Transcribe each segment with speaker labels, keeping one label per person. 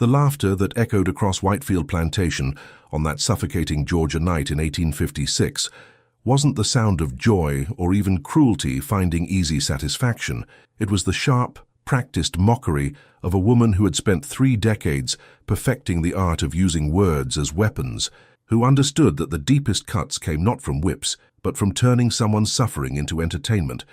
Speaker 1: The laughter that echoed across Whitefield Plantation on that suffocating Georgia night in 1856 wasn't the sound of joy or even cruelty finding easy satisfaction. It was the sharp, practiced mockery of a woman who had spent 3 decades perfecting the art of using words as weapons, who understood that the deepest cuts came not from whips, but from turning someone's suffering into entertainment,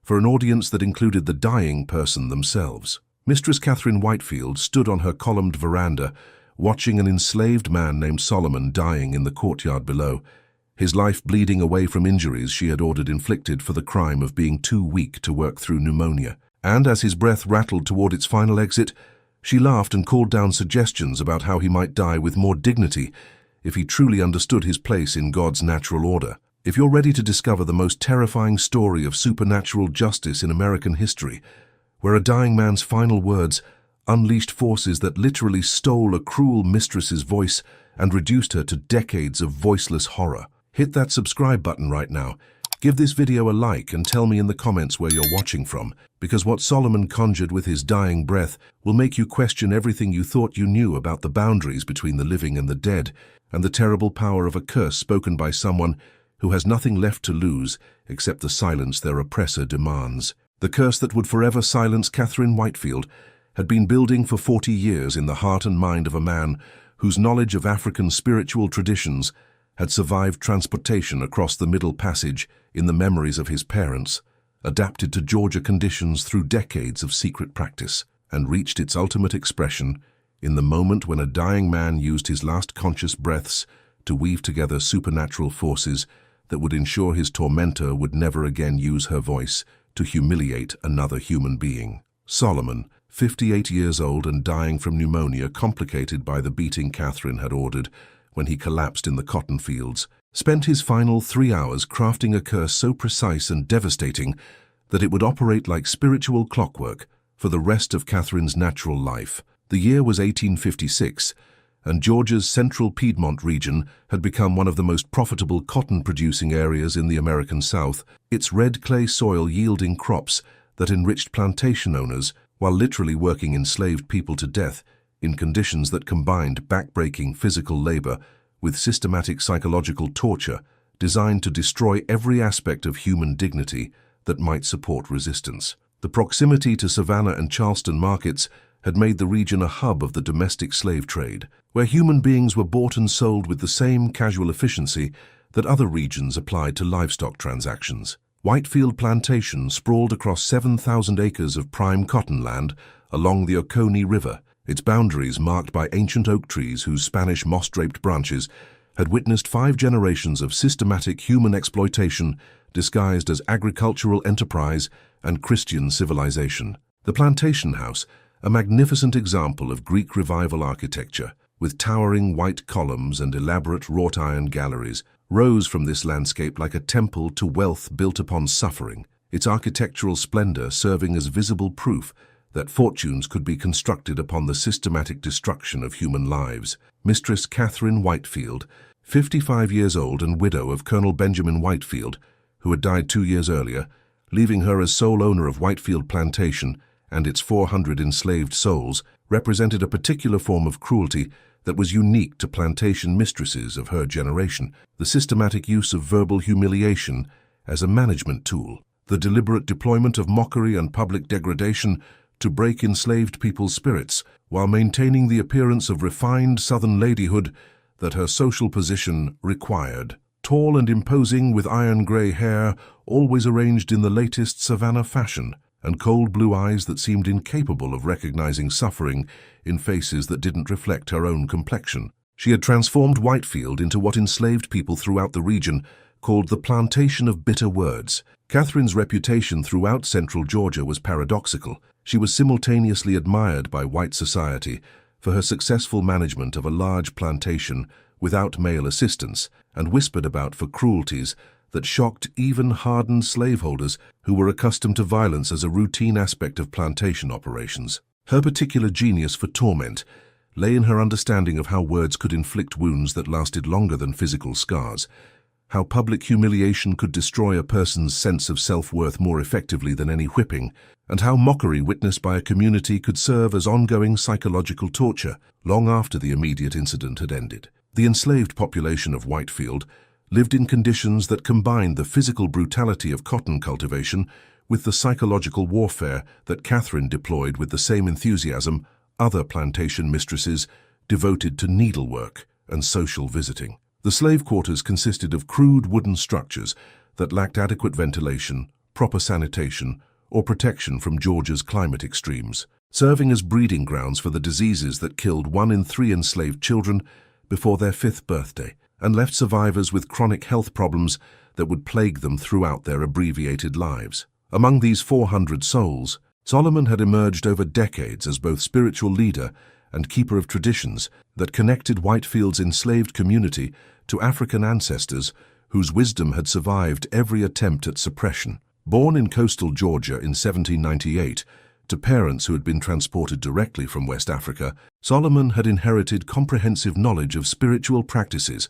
Speaker 1: for an audience that included the dying person themselves. Mistress Catherine Whitefield stood on her columned veranda, watching an enslaved man named Solomon dying in the courtyard below, his life bleeding away from injuries she had ordered inflicted for the crime of being too weak to work through pneumonia. And as his breath rattled toward its final exit, she laughed and called down suggestions about how he might die with more dignity if he truly understood his place in God's natural order. If you're ready to discover the most terrifying story of supernatural justice in American history, where a dying man's final words unleashed forces that literally stole a cruel mistress's voice and reduced her to decades of voiceless horror, hit that subscribe button right now. Give this video a like and tell me in the comments where you're watching from, because what Solomon conjured with his dying breath will make you question everything you thought you knew about the boundaries between the living and the dead, and the terrible power of a curse spoken by someone who has nothing left to lose except the silence their oppressor demands. The curse that would forever silence Catherine Whitefield had been building for 40 years in the heart and mind of a man whose knowledge of African spiritual traditions had survived transportation across the Middle Passage in the memories of his parents, adapted to Georgia conditions through decades of secret practice, and reached its ultimate expression in the moment when a dying man used his last conscious breaths to weave together supernatural forces that would ensure his tormentor would never again use her voice to humiliate another human being. Solomon, 58 years old and dying from pneumonia complicated by the beating Catherine had ordered when he collapsed in the cotton fields, spent his final 3 hours crafting a curse so precise and devastating that it would operate like spiritual clockwork for the rest of Catherine's natural life. The year was 1856, and Georgia's central Piedmont region had become one of the most profitable cotton-producing areas in the American South, its red clay soil yielding crops that enriched plantation owners while literally working enslaved people to death in conditions that combined backbreaking physical labor with systematic psychological torture designed to destroy every aspect of human dignity that might support resistance. The proximity to Savannah and Charleston markets had made the region a hub of the domestic slave trade, where human beings were bought and sold with the same casual efficiency that other regions applied to livestock transactions. Whitefield Plantation sprawled across 7,000 acres of prime cotton land along the Oconee River, its boundaries marked by ancient oak trees whose Spanish moss-draped branches had witnessed 5 generations of systematic human exploitation disguised as agricultural enterprise and Christian civilization. The plantation house, a magnificent example of Greek Revival architecture, with towering white columns and elaborate wrought iron galleries, rose from this landscape like a temple to wealth built upon suffering, its architectural splendor serving as visible proof that fortunes could be constructed upon the systematic destruction of human lives. Mistress Catherine Whitefield, 55 years old and widow of Colonel Benjamin Whitefield, who had died 2 years earlier, leaving her as sole owner of Whitefield Plantation and its 400 enslaved souls, represented a particular form of cruelty that was unique to plantation mistresses of her generation: the systematic use of verbal humiliation as a management tool, the deliberate deployment of mockery and public degradation to break enslaved people's spirits, while maintaining the appearance of refined Southern ladyhood that her social position required. Tall and imposing, with iron-gray hair always arranged in the latest Savannah fashion, and cold blue eyes that seemed incapable of recognizing suffering in faces that didn't reflect her own complexion. She had transformed Whitefield into what enslaved people throughout the region called the Plantation of Bitter Words. Catherine's reputation throughout central Georgia was paradoxical. She was simultaneously admired by white society for her successful management of a large plantation without male assistance, and whispered about for cruelties that shocked even hardened slaveholders who were accustomed to violence as a routine aspect of plantation operations. Her particular genius for torment lay in her understanding of how words could inflict wounds that lasted longer than physical scars, how public humiliation could destroy a person's sense of self-worth more effectively than any whipping, and how mockery witnessed by a community could serve as ongoing psychological torture long after the immediate incident had ended. The enslaved population of Whitefield lived in conditions that combined the physical brutality of cotton cultivation with the psychological warfare that Catherine deployed with the same enthusiasm other plantation mistresses devoted to needlework and social visiting. The slave quarters consisted of crude wooden structures that lacked adequate ventilation, proper sanitation, or protection from Georgia's climate extremes, serving as breeding grounds for the diseases that killed 1 in 3 enslaved children before their 5th birthday, and left survivors with chronic health problems that would plague them throughout their abbreviated lives. Among these 400 souls, Solomon had emerged over decades as both spiritual leader and keeper of traditions that connected Whitefield's enslaved community to African ancestors whose wisdom had survived every attempt at suppression. Born in coastal Georgia in 1798, to parents who had been transported directly from West Africa, Solomon had inherited comprehensive knowledge of spiritual practices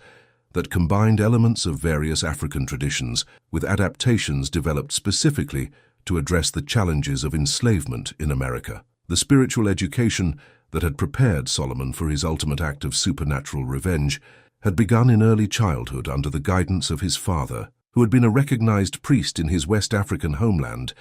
Speaker 1: that combined elements of various African traditions with adaptations developed specifically to address the challenges of enslavement in America. The spiritual education that had prepared Solomon for his ultimate act of supernatural revenge had begun in early childhood under the guidance of his father, who had been a recognized priest in his West African homeland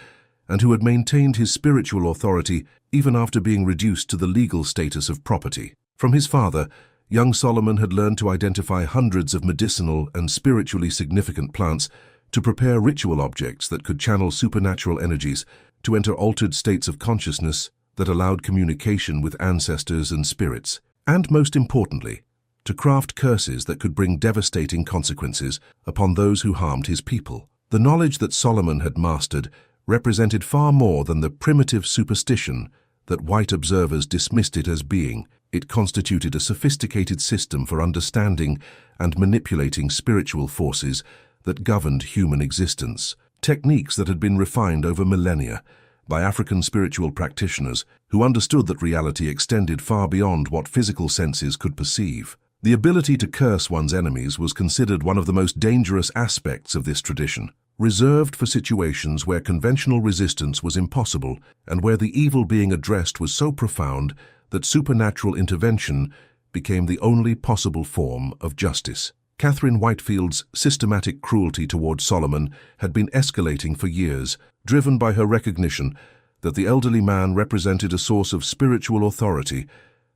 Speaker 1: and who had maintained his spiritual authority even after being reduced to the legal status of property. From his father, young Solomon had learned to identify hundreds of medicinal and spiritually significant plants to prepare ritual objects that could channel supernatural energies to enter altered states of consciousness that allowed communication with ancestors and spirits, and most importantly, to craft curses that could bring devastating consequences upon those who harmed his people. The knowledge that Solomon had mastered represented far more than the primitive superstition that white observers dismissed it as being. It constituted a sophisticated system for understanding and manipulating spiritual forces that governed human existence, techniques that had been refined over millennia by African spiritual practitioners who understood that reality extended far beyond what physical senses could perceive. The ability to curse one's enemies was considered one of the most dangerous aspects of this tradition, reserved for situations where conventional resistance was impossible and where the evil being addressed was so profound that supernatural intervention became the only possible form of justice. Catherine Whitefield's systematic cruelty toward Solomon had been escalating for years, driven by her recognition that the elderly man represented a source of spiritual authority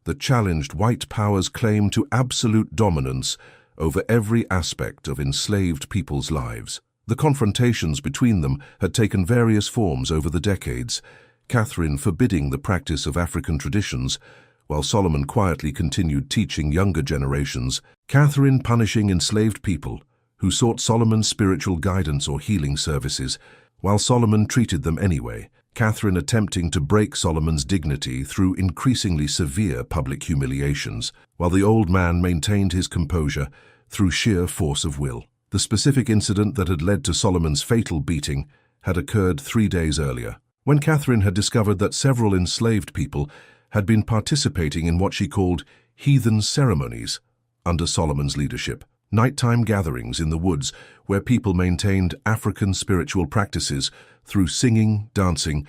Speaker 1: that challenged white power's claim to absolute dominance over every aspect of enslaved people's lives. The confrontations between them had taken various forms over the decades, Catherine forbidding the practice of African traditions, while Solomon quietly continued teaching younger generations, Catherine punishing enslaved people who sought Solomon's spiritual guidance or healing services, while Solomon treated them anyway, Catherine attempting to break Solomon's dignity through increasingly severe public humiliations, while the old man maintained his composure through sheer force of will. The specific incident that had led to Solomon's fatal beating had occurred 3 days earlier, when Catherine had discovered that several enslaved people had been participating in what she called heathen ceremonies under Solomon's leadership, nighttime gatherings in the woods where people maintained African spiritual practices through singing, dancing,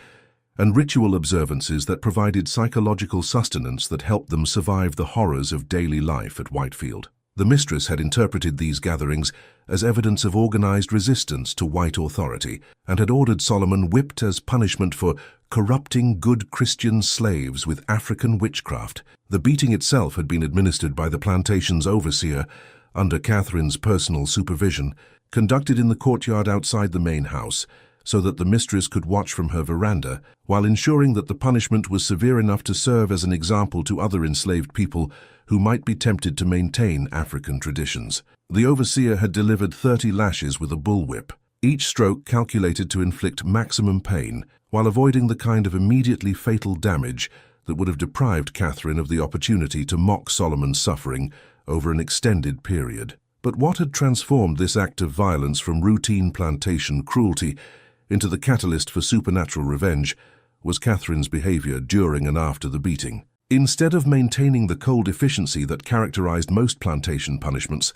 Speaker 1: and ritual observances that provided psychological sustenance that helped them survive the horrors of daily life at Whitefield. The mistress had interpreted these gatherings as evidence of organized resistance to white authority and had ordered Solomon whipped as punishment for corrupting good Christian slaves with African witchcraft. The beating itself had been administered by the plantation's overseer under Catherine's personal supervision, conducted in the courtyard outside the main house, so that the mistress could watch from her veranda, while ensuring that the punishment was severe enough to serve as an example to other enslaved people who might be tempted to maintain African traditions. The overseer had delivered 30 lashes with a bullwhip, each stroke calculated to inflict maximum pain, while avoiding the kind of immediately fatal damage that would have deprived Catherine of the opportunity to mock Solomon's suffering over an extended period. But what had transformed this act of violence from routine plantation cruelty into the catalyst for supernatural revenge was Catherine's behavior during and after the beating. Instead of maintaining the cold efficiency that characterized most plantation punishments,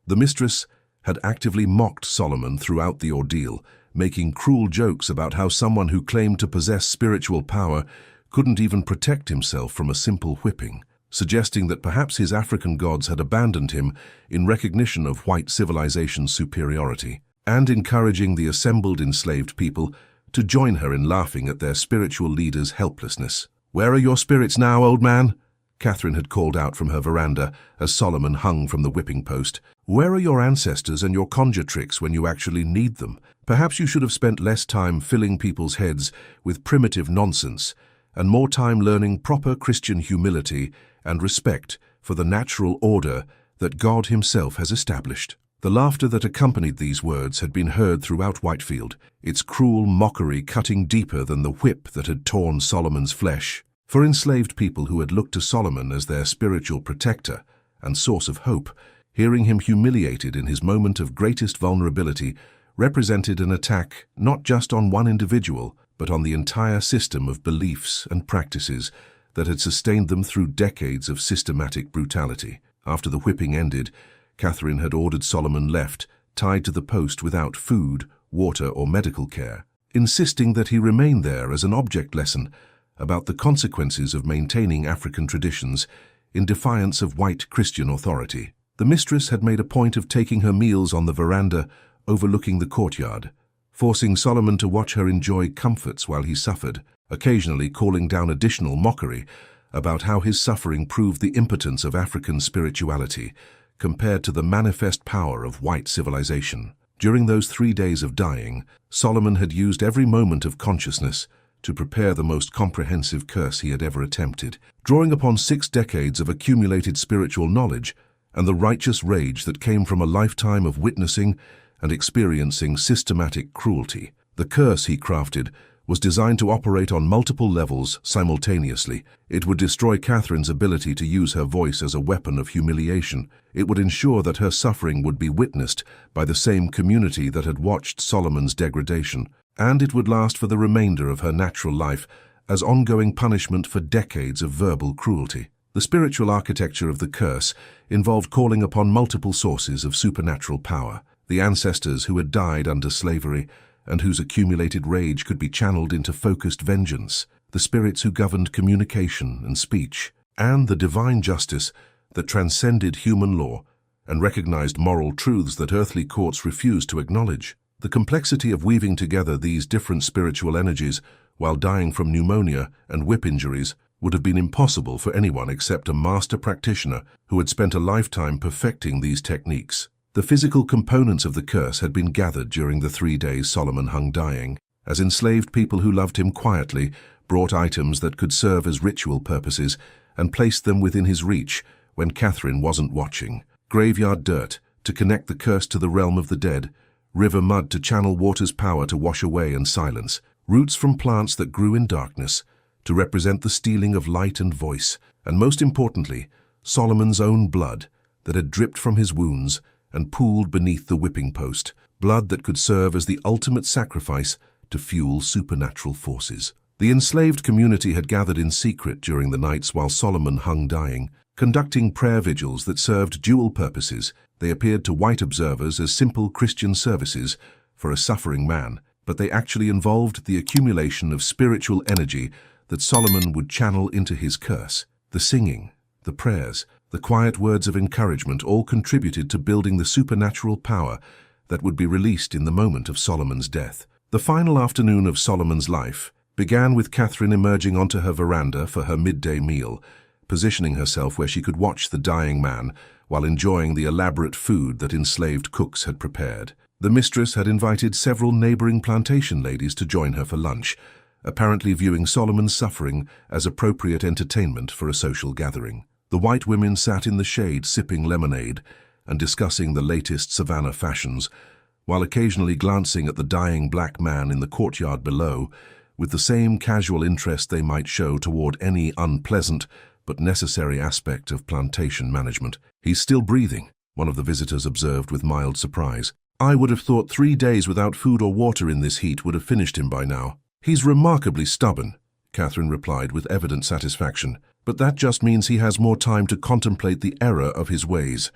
Speaker 1: the mistress had actively mocked Solomon throughout the ordeal, making cruel jokes about how someone who claimed to possess spiritual power couldn't even protect himself from a simple whipping, suggesting that perhaps his African gods had abandoned him in recognition of white civilization's superiority, and encouraging the assembled enslaved people to join her in laughing at their spiritual leader's helplessness. "Where are your spirits now, old man?" Catherine had called out from her veranda as Solomon hung from the whipping post. "Where are your ancestors and your conjure tricks when you actually need them? Perhaps you should have spent less time filling people's heads with primitive nonsense and more time learning proper Christian humility and respect for the natural order that God himself has established." The laughter that accompanied these words had been heard throughout Whitefield, its cruel mockery cutting deeper than the whip that had torn Solomon's flesh. For enslaved people who had looked to Solomon as their spiritual protector and source of hope, hearing him humiliated in his moment of greatest vulnerability represented an attack not just on one individual, but on the entire system of beliefs and practices that had sustained them through decades of systematic brutality. After the whipping ended, Catherine had ordered Solomon left, tied to the post without food, water, or medical care, insisting that he remain there as an object lesson about the consequences of maintaining African traditions in defiance of white Christian authority. The mistress had made a point of taking her meals on the veranda overlooking the courtyard, forcing Solomon to watch her enjoy comforts while he suffered, occasionally calling down additional mockery about how his suffering proved the impotence of African spirituality compared to the manifest power of white civilization. During those 3 days of dying, Solomon had used every moment of consciousness to prepare the most comprehensive curse he had ever attempted, drawing upon 6 decades of accumulated spiritual knowledge and the righteous rage that came from a lifetime of witnessing and experiencing systematic cruelty. The curse he crafted was designed to operate on multiple levels simultaneously. It would destroy Catherine's ability to use her voice as a weapon of humiliation. It would ensure that her suffering would be witnessed by the same community that had watched Solomon's degradation, and it would last for the remainder of her natural life as ongoing punishment for decades of verbal cruelty. The spiritual architecture of the curse involved calling upon multiple sources of supernatural power, the ancestors who had died under slavery and whose accumulated rage could be channeled into focused vengeance, the spirits who governed communication and speech, and the divine justice that transcended human law and recognized moral truths that earthly courts refused to acknowledge. The complexity of weaving together these different spiritual energies while dying from pneumonia and whip injuries would have been impossible for anyone except a master practitioner who had spent a lifetime perfecting these techniques. The physical components of the curse had been gathered during the 3 days Solomon hung dying, as enslaved people who loved him quietly brought items that could serve as ritual purposes and placed them within his reach when Catherine wasn't watching. Graveyard dirt to connect the curse to the realm of the dead, river mud to channel water's power to wash away and silence, roots from plants that grew in darkness to represent the stealing of light and voice, and most importantly, Solomon's own blood that had dripped from his wounds and pooled beneath the whipping post, blood that could serve as the ultimate sacrifice to fuel supernatural forces. The enslaved community had gathered in secret during the nights while Solomon hung dying, conducting prayer vigils that served dual purposes. They appeared to white observers as simple Christian services for a suffering man, but they actually involved the accumulation of spiritual energy that Solomon would channel into his curse. The singing, the prayers, the quiet words of encouragement all contributed to building the supernatural power that would be released in the moment of Solomon's death. The final afternoon of Solomon's life began with Catherine emerging onto her veranda for her midday meal, positioning herself where she could watch the dying man while enjoying the elaborate food that enslaved cooks had prepared. The mistress had invited several neighboring plantation ladies to join her for lunch, apparently viewing Solomon's suffering as appropriate entertainment for a social gathering. The white women sat in the shade sipping lemonade and discussing the latest savannah fashions, while occasionally glancing at the dying black man in the courtyard below with the same casual interest they might show toward any unpleasant but necessary aspect of plantation management. "He's still breathing," one of the visitors observed with mild surprise. "I would have thought 3 days without food or water in this heat would have finished him by now." "He's remarkably stubborn," Catherine replied with evident satisfaction. "But that just means he has more time to contemplate the error of his ways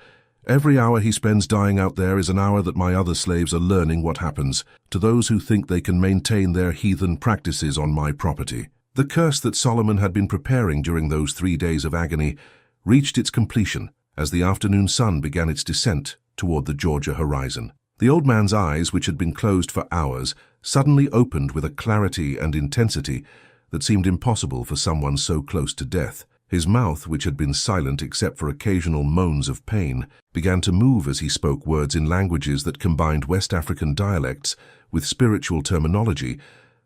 Speaker 1: Every hour he spends dying out there is an hour that my other slaves are learning what happens to those who think they can maintain their heathen practices on my property. The curse that Solomon had been preparing during those 3 days of agony reached its completion as the afternoon sun began its descent toward the Georgia horizon. The old man's eyes, which had been closed for hours, suddenly opened with a clarity and intensity that seemed impossible for someone so close to death. His mouth, which had been silent except for occasional moans of pain, began to move as he spoke words in languages that combined West African dialects with spiritual terminology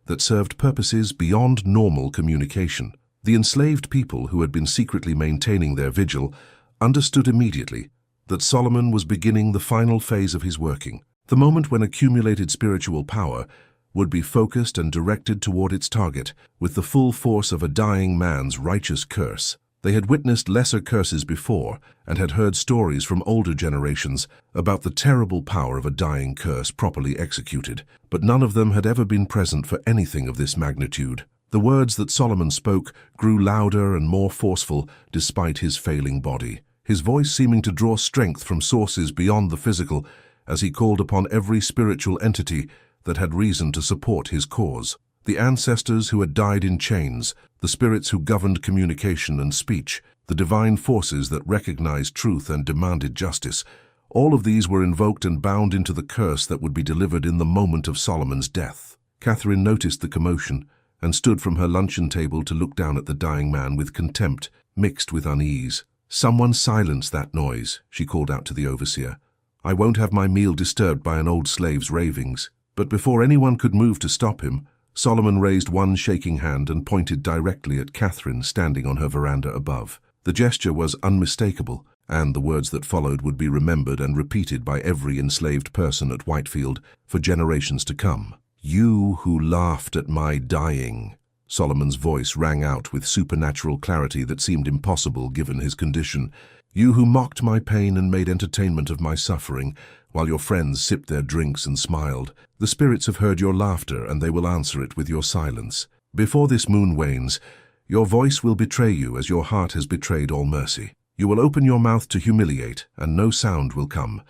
Speaker 1: that served purposes beyond normal communication. The enslaved people who had been secretly maintaining their vigil understood immediately that Solomon was beginning the final phase of his working, the moment when accumulated spiritual power would be focused and directed toward its target with the full force of a dying man's righteous curse. They had witnessed lesser curses before and had heard stories from older generations about the terrible power of a dying curse properly executed, but none of them had ever been present for anything of this magnitude. The words that Solomon spoke grew louder and more forceful despite his failing body, his voice seeming to draw strength from sources beyond the physical as he called upon every spiritual entity that had reason to support his cause. The ancestors who had died in chains, the spirits who governed communication and speech, the divine forces that recognized truth and demanded justice, all of these were invoked and bound into the curse that would be delivered in the moment of Solomon's death. Catherine noticed the commotion and stood from her luncheon table to look down at the dying man with contempt mixed with unease. "Someone silence that noise," she called out to the overseer. "I won't have my meal disturbed by an old slave's ravings." But before anyone could move to stop him, Solomon raised one shaking hand and pointed directly at Catherine standing on her veranda above. The gesture was unmistakable, and the words that followed would be remembered and repeated by every enslaved person at Whitefield for generations to come. "You who laughed at my dying." Solomon's voice rang out with supernatural clarity that seemed impossible given his condition. "You who mocked my pain and made entertainment of my suffering, while your friends sipped their drinks and smiled. The spirits have heard your laughter, and they will answer it with your silence. Before this moon wanes, your voice will betray you as your heart has betrayed all mercy. You will open your mouth to humiliate, and no sound will come.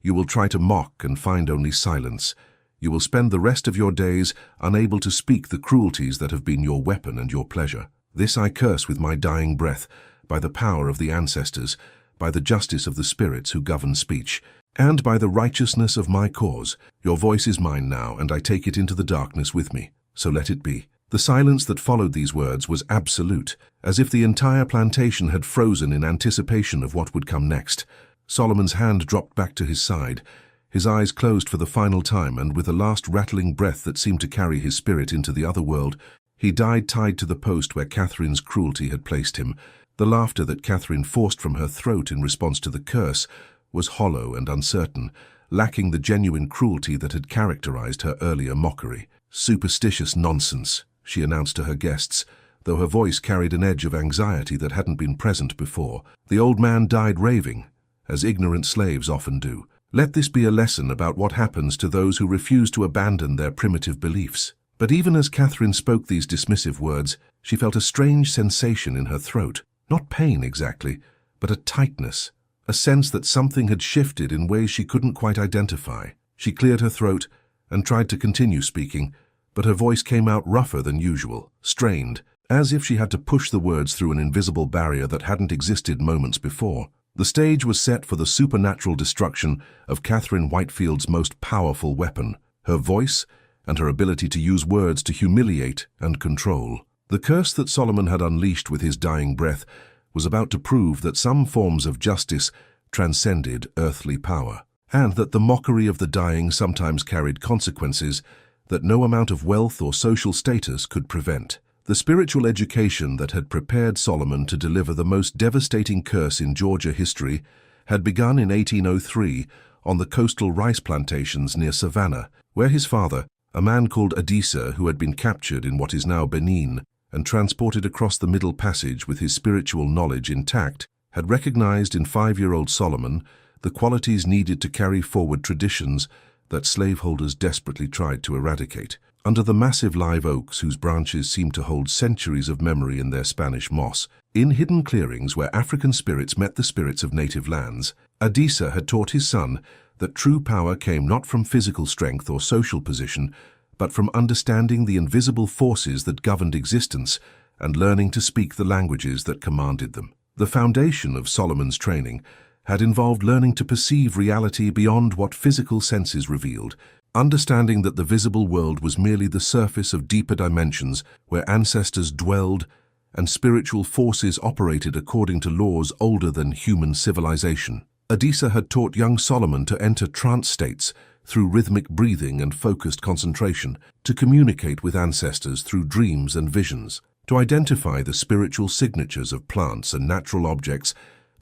Speaker 1: You will try to mock and find only silence. You will spend the rest of your days unable to speak the cruelties that have been your weapon and your pleasure. This I curse with my dying breath, by the power of the ancestors, by the justice of the spirits who govern speech, and by the righteousness of my cause. Your voice is mine now, and I take it into the darkness with me. So let it be." The silence that followed these words was absolute, as if the entire plantation had frozen in anticipation of what would come next. Solomon's hand dropped back to his side. His eyes closed for the final time, and with a last rattling breath that seemed to carry his spirit into the other world, he died tied to the post where Catherine's cruelty had placed him. The laughter that Catherine forced from her throat in response to the curse was hollow and uncertain, lacking the genuine cruelty that had characterized her earlier mockery. "Superstitious nonsense," she announced to her guests, though her voice carried an edge of anxiety that hadn't been present before. "The old man died raving, as ignorant slaves often do. Let this be a lesson about what happens to those who refuse to abandon their primitive beliefs." But even as Catherine spoke these dismissive words, she felt a strange sensation in her throat. Not pain exactly, but a tightness, a sense that something had shifted in ways she couldn't quite identify. She cleared her throat and tried to continue speaking, but her voice came out rougher than usual, strained, as if she had to push the words through an invisible barrier that hadn't existed moments before. The stage was set for the supernatural destruction of Catherine Whitefield's most powerful weapon, her voice and her ability to use words to humiliate and control. The curse that Solomon had unleashed with his dying breath was about to prove that some forms of justice transcended earthly power, and that the mockery of the dying sometimes carried consequences that no amount of wealth or social status could prevent. The spiritual education that had prepared Solomon to deliver the most devastating curse in Georgia history had begun in 1803 on the coastal rice plantations near Savannah, where his father, a man called Adisa, who had been captured in what is now Benin and transported across the Middle Passage with his spiritual knowledge intact, had recognized in 5-year-old Solomon the qualities needed to carry forward traditions that slaveholders desperately tried to eradicate. under the massive live oaks whose branches seemed to hold centuries of memory in their Spanish moss. In hidden clearings where African spirits met the spirits of native lands, Adisa had taught his son that true power came not from physical strength or social position, but from understanding the invisible forces that governed existence and learning to speak the languages that commanded them. The foundation of Solomon's training had involved learning to perceive reality beyond what physical senses revealed, understanding that the visible world was merely the surface of deeper dimensions where ancestors dwelled and spiritual forces operated according to laws older than human civilization. Adisa had taught young Solomon to enter trance states through rhythmic breathing and focused concentration, to communicate with ancestors through dreams and visions, to identify the spiritual signatures of plants and natural objects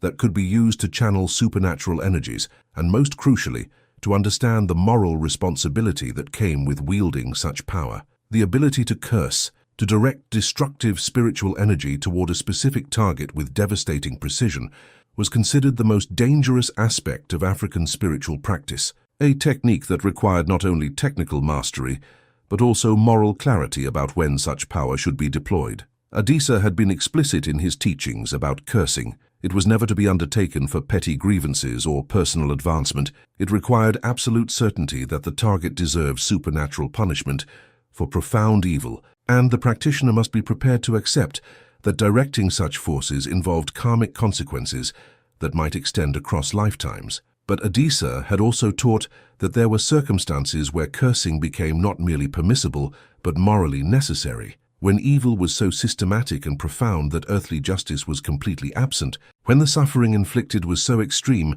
Speaker 1: that could be used to channel supernatural energies, and most crucially, to understand the moral responsibility that came with wielding such power. The ability to curse, to direct destructive spiritual energy toward a specific target with devastating precision, was considered the most dangerous aspect of African spiritual practice, a technique that required not only technical mastery, but also moral clarity about when such power should be deployed. Adisa had been explicit in his teachings about cursing. It was never to be undertaken for petty grievances or personal advancement. It required absolute certainty that the target deserved supernatural punishment for profound evil, and the practitioner must be prepared to accept that directing such forces involved karmic consequences that might extend across lifetimes. But Adisa had also taught that there were circumstances where cursing became not merely permissible, but morally necessary. When evil was so systematic and profound that earthly justice was completely absent, when the suffering inflicted was so extreme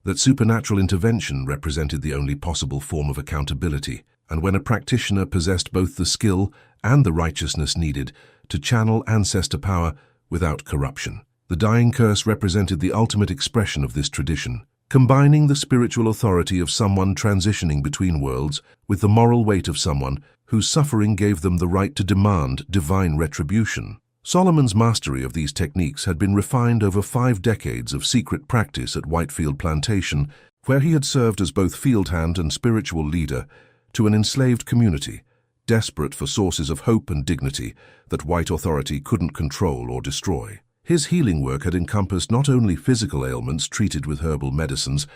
Speaker 1: that supernatural intervention represented the only possible form of accountability, and when a practitioner possessed both the skill and the righteousness needed to channel ancestor power without corruption. The dying curse represented the ultimate expression of this tradition, combining the spiritual authority of someone transitioning between worlds with the moral weight of someone whose suffering gave them the right to demand divine retribution. Solomon's mastery of these techniques had been refined over 5 decades of secret practice at Whitefield Plantation, where he had served as both field hand and spiritual leader to an enslaved community, desperate for sources of hope and dignity that white authority couldn't control or destroy. His healing work had encompassed not only physical ailments treated with herbal medicines,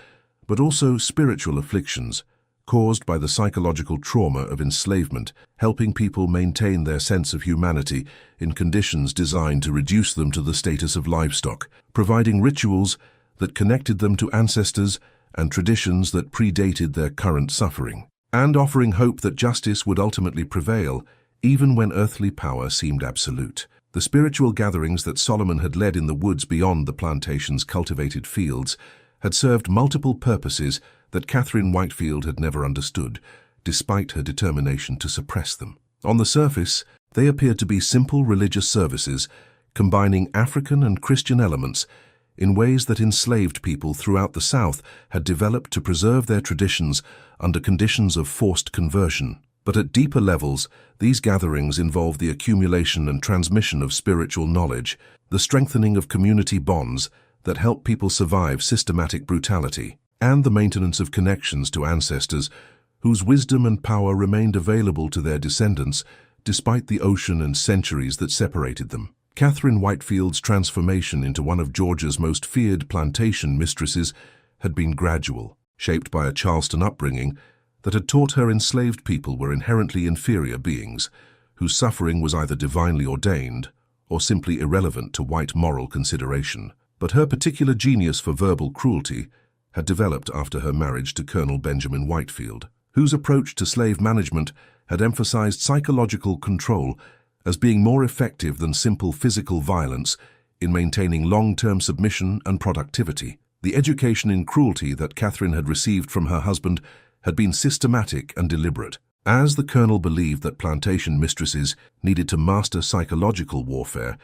Speaker 1: but also spiritual afflictions caused by the psychological trauma of enslavement, helping people maintain their sense of humanity in conditions designed to reduce them to the status of livestock, providing rituals that connected them to ancestors and traditions that predated their current suffering, and offering hope that justice would ultimately prevail even when earthly power seemed absolute. The spiritual gatherings that Solomon had led in the woods beyond the plantation's cultivated fields had served multiple purposes that Catherine Whitefield had never understood, despite her determination to suppress them. On the surface, they appeared to be simple religious services, combining African and Christian elements in ways that enslaved people throughout the South had developed to preserve their traditions under conditions of forced conversion. But at deeper levels, these gatherings involved the accumulation and transmission of spiritual knowledge, the strengthening of community bonds that help people survive systematic brutality, and the maintenance of connections to ancestors whose wisdom and power remained available to their descendants despite the ocean and centuries that separated them. Catherine Whitefield's transformation into one of Georgia's most feared plantation mistresses had been gradual, shaped by a Charleston upbringing that had taught her enslaved people were inherently inferior beings, whose suffering was either divinely ordained or simply irrelevant to white moral consideration. But her particular genius for verbal cruelty had developed after her marriage to Colonel Benjamin Whitefield, whose approach to slave management had emphasized psychological control as being more effective than simple physical violence in maintaining long-term submission and productivity. The education in cruelty that Catherine had received from her husband had been systematic and deliberate. As the colonel believed that plantation mistresses needed to master psychological warfare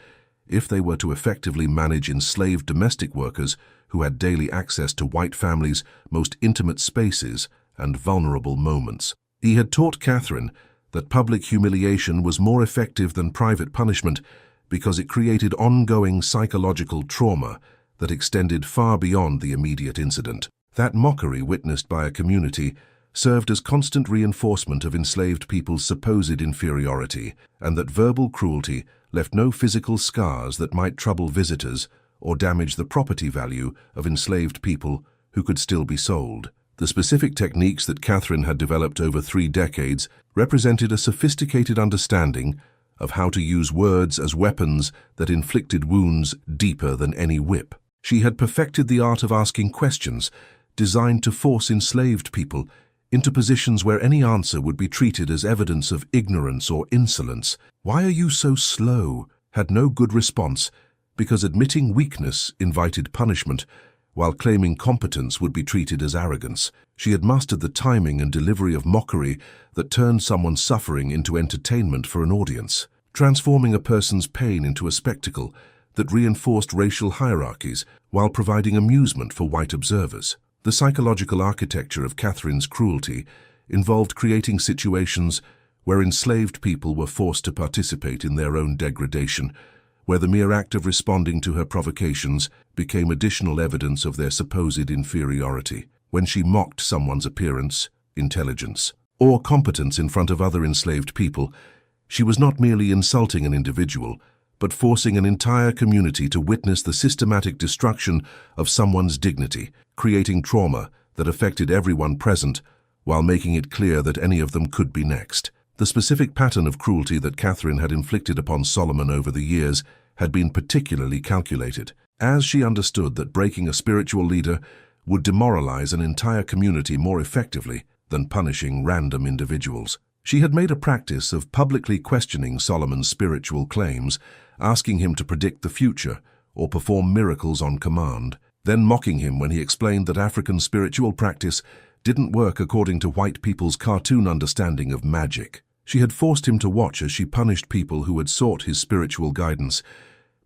Speaker 1: if they were to effectively manage enslaved domestic workers who had daily access to white families' most intimate spaces and vulnerable moments. He had taught Catherine that public humiliation was more effective than private punishment because it created ongoing psychological trauma that extended far beyond the immediate incident. That mockery witnessed by a community served as constant reinforcement of enslaved people's supposed inferiority, and that verbal cruelty left no physical scars that might trouble visitors or damage the property value of enslaved people who could still be sold. The specific techniques that Catherine had developed over 3 decades represented a sophisticated understanding of how to use words as weapons that inflicted wounds deeper than any whip. She had perfected the art of asking questions designed to force enslaved people into positions where any answer would be treated as evidence of ignorance or insolence. "Why are you so slow?" had no good response, because admitting weakness invited punishment, while claiming competence would be treated as arrogance. She had mastered the timing and delivery of mockery that turned someone's suffering into entertainment for an audience, transforming a person's pain into a spectacle that reinforced racial hierarchies while providing amusement for white observers. The psychological architecture of Catherine's cruelty involved creating situations where enslaved people were forced to participate in their own degradation, where the mere act of responding to her provocations became additional evidence of their supposed inferiority. When she mocked someone's appearance, intelligence, or competence in front of other enslaved people, she was not merely insulting an individual, but forcing an entire community to witness the systematic destruction of someone's dignity, creating trauma that affected everyone present while making it clear that any of them could be next. The specific pattern of cruelty that Catherine had inflicted upon Solomon over the years had been particularly calculated, as she understood that breaking a spiritual leader would demoralize an entire community more effectively than punishing random individuals. She had made a practice of publicly questioning Solomon's spiritual claims, asking him to predict the future or perform miracles on command, then mocking him when he explained that African spiritual practice didn't work according to white people's cartoon understanding of magic. She had forced him to watch as she punished people who had sought his spiritual guidance,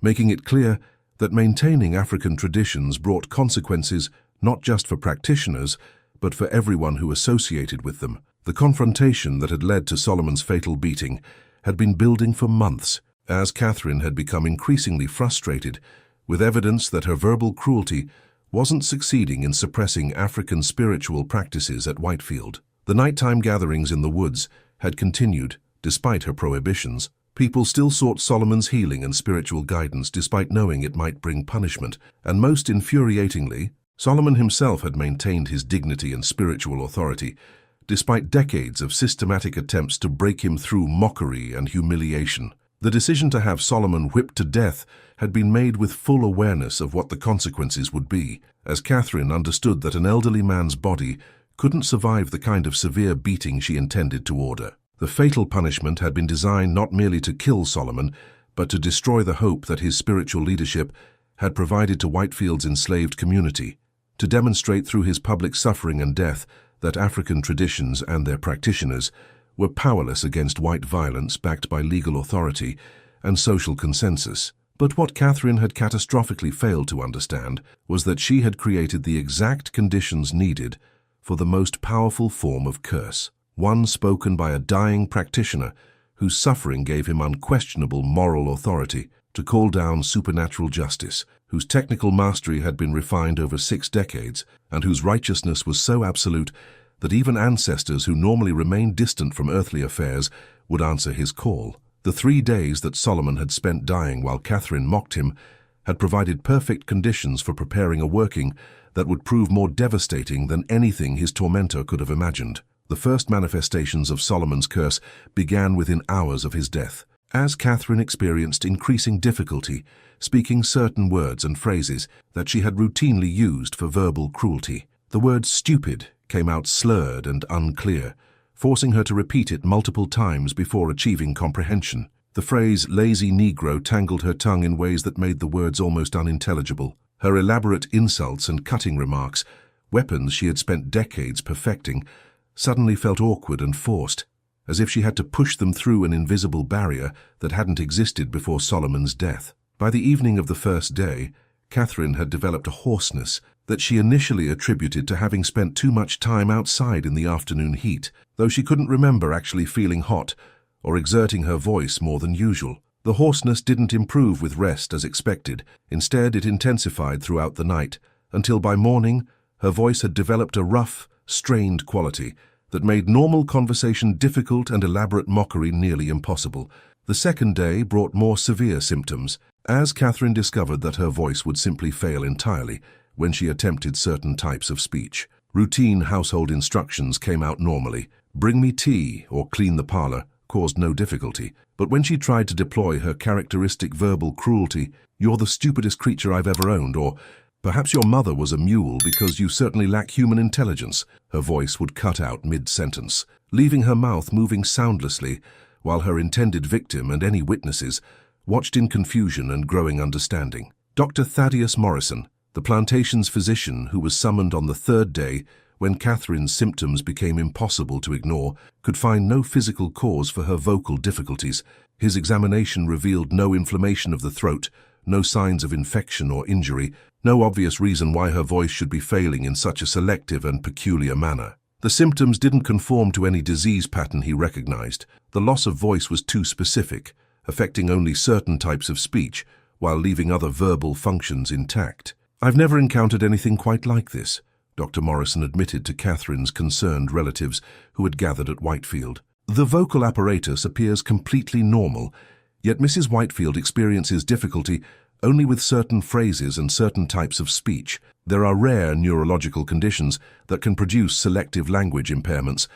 Speaker 1: making it clear that maintaining African traditions brought consequences not just for practitioners, but for everyone who associated with them. The confrontation that had led to Solomon's fatal beating had been building for months, as Catherine had become increasingly frustrated with evidence that her verbal cruelty wasn't succeeding in suppressing African spiritual practices at Whitefield. The nighttime gatherings in the woods had continued, despite her prohibitions. People still sought Solomon's healing and spiritual guidance despite knowing it might bring punishment, and most infuriatingly, Solomon himself had maintained his dignity and spiritual authority, despite decades of systematic attempts to break him through mockery and humiliation. The decision to have Solomon whipped to death had been made with full awareness of what the consequences would be, as Catherine understood that an elderly man's body couldn't survive the kind of severe beating she intended to order. The fatal punishment had been designed not merely to kill Solomon, but to destroy the hope that his spiritual leadership had provided to Whitefield's enslaved community, to demonstrate through his public suffering and death that African traditions and their practitioners were powerless against white violence backed by legal authority and social consensus. But what Catherine had catastrophically failed to understand was that she had created the exact conditions needed for the most powerful form of curse, one spoken by a dying practitioner whose suffering gave him unquestionable moral authority to call down supernatural justice, whose technical mastery had been refined over 6 decades, and whose righteousness was so absolute that even ancestors who normally remained distant from earthly affairs would answer his call. The 3 days that Solomon had spent dying while Catherine mocked him had provided perfect conditions for preparing a working that would prove more devastating than anything his tormentor could have imagined. The first manifestations of Solomon's curse began within hours of his death, as Catherine experienced increasing difficulty speaking certain words and phrases that she had routinely used for verbal cruelty. The word stupid came out slurred and unclear, forcing her to repeat it multiple times before achieving comprehension. The phrase lazy Negro tangled her tongue in ways that made the words almost unintelligible. Her elaborate insults and cutting remarks, weapons she had spent decades perfecting, suddenly felt awkward and forced, as if she had to push them through an invisible barrier that hadn't existed before Solomon's death. By the evening of the first day, Catherine had developed a hoarseness that she initially attributed to having spent too much time outside in the afternoon heat, though she couldn't remember actually feeling hot or exerting her voice more than usual. The hoarseness didn't improve with rest as expected. Instead, it intensified throughout the night, until by morning, her voice had developed a rough, strained quality that made normal conversation difficult and elaborate mockery nearly impossible. The second day brought more severe symptoms, as Catherine discovered that her voice would simply fail entirely when she attempted certain types of speech. Routine household instructions came out normally. Bring me tea or clean the parlor caused no difficulty. But when she tried to deploy her characteristic verbal cruelty, "You're the stupidest creature I've ever owned," or "Perhaps your mother was a mule because you certainly lack human intelligence," her voice would cut out mid-sentence, leaving her mouth moving soundlessly, while her intended victim and any witnesses watched in confusion and growing understanding. Dr. Thaddeus Morrison, the plantation's physician who was summoned on the third day when Catherine's symptoms became impossible to ignore, could find no physical cause for her vocal difficulties. His examination revealed no inflammation of the throat, no signs of infection or injury, no obvious reason why her voice should be failing in such a selective and peculiar manner. The symptoms didn't conform to any disease pattern he recognized. The loss of voice was too specific, affecting only certain types of speech, while leaving other verbal functions intact. "I've never encountered anything quite like this," Dr. Morrison admitted to Catherine's concerned relatives who had gathered at Whitefield. "The vocal apparatus appears completely normal, yet Mrs. Whitefield experiences difficulty only with certain phrases and certain types of speech. There are rare neurological conditions that can produce selective language impairments,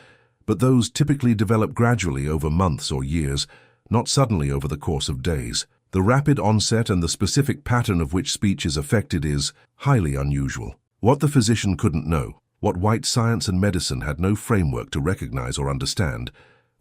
Speaker 1: but those typically develop gradually over months or years, not suddenly over the course of days. The rapid onset and the specific pattern of which speech is affected is highly unusual." What the physician couldn't know, what white science and medicine had no framework to recognize or understand,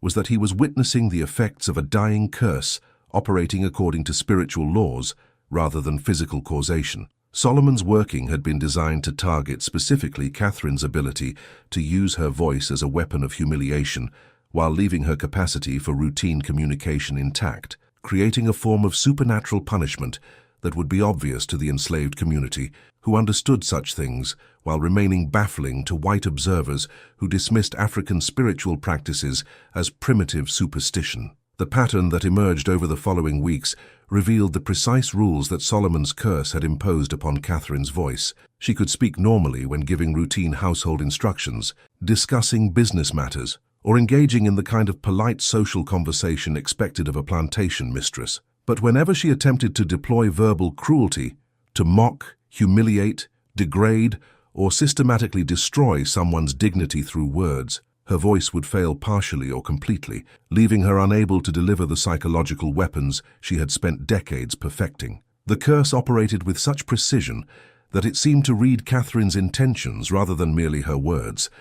Speaker 1: was that he was witnessing the effects of a dying curse operating according to spiritual laws rather than physical causation. Solomon's working had been designed to target specifically Catherine's ability to use her voice as a weapon of humiliation while leaving her capacity for routine communication intact, creating a form of supernatural punishment that would be obvious to the enslaved community, who understood such things, while remaining baffling to white observers who dismissed African spiritual practices as primitive superstition. The pattern that emerged over the following weeks revealed the precise rules that Solomon's curse had imposed upon Catherine's voice. She could speak normally when giving routine household instructions, discussing business matters, or engaging in the kind of polite social conversation expected of a plantation mistress. But whenever she attempted to deploy verbal cruelty, to mock, humiliate, degrade, or systematically destroy someone's dignity through words, her voice would fail partially or completely, leaving her unable to deliver the psychological weapons she had spent decades perfecting. The curse operated with such precision that it seemed to read Catherine's intentions rather than merely her words,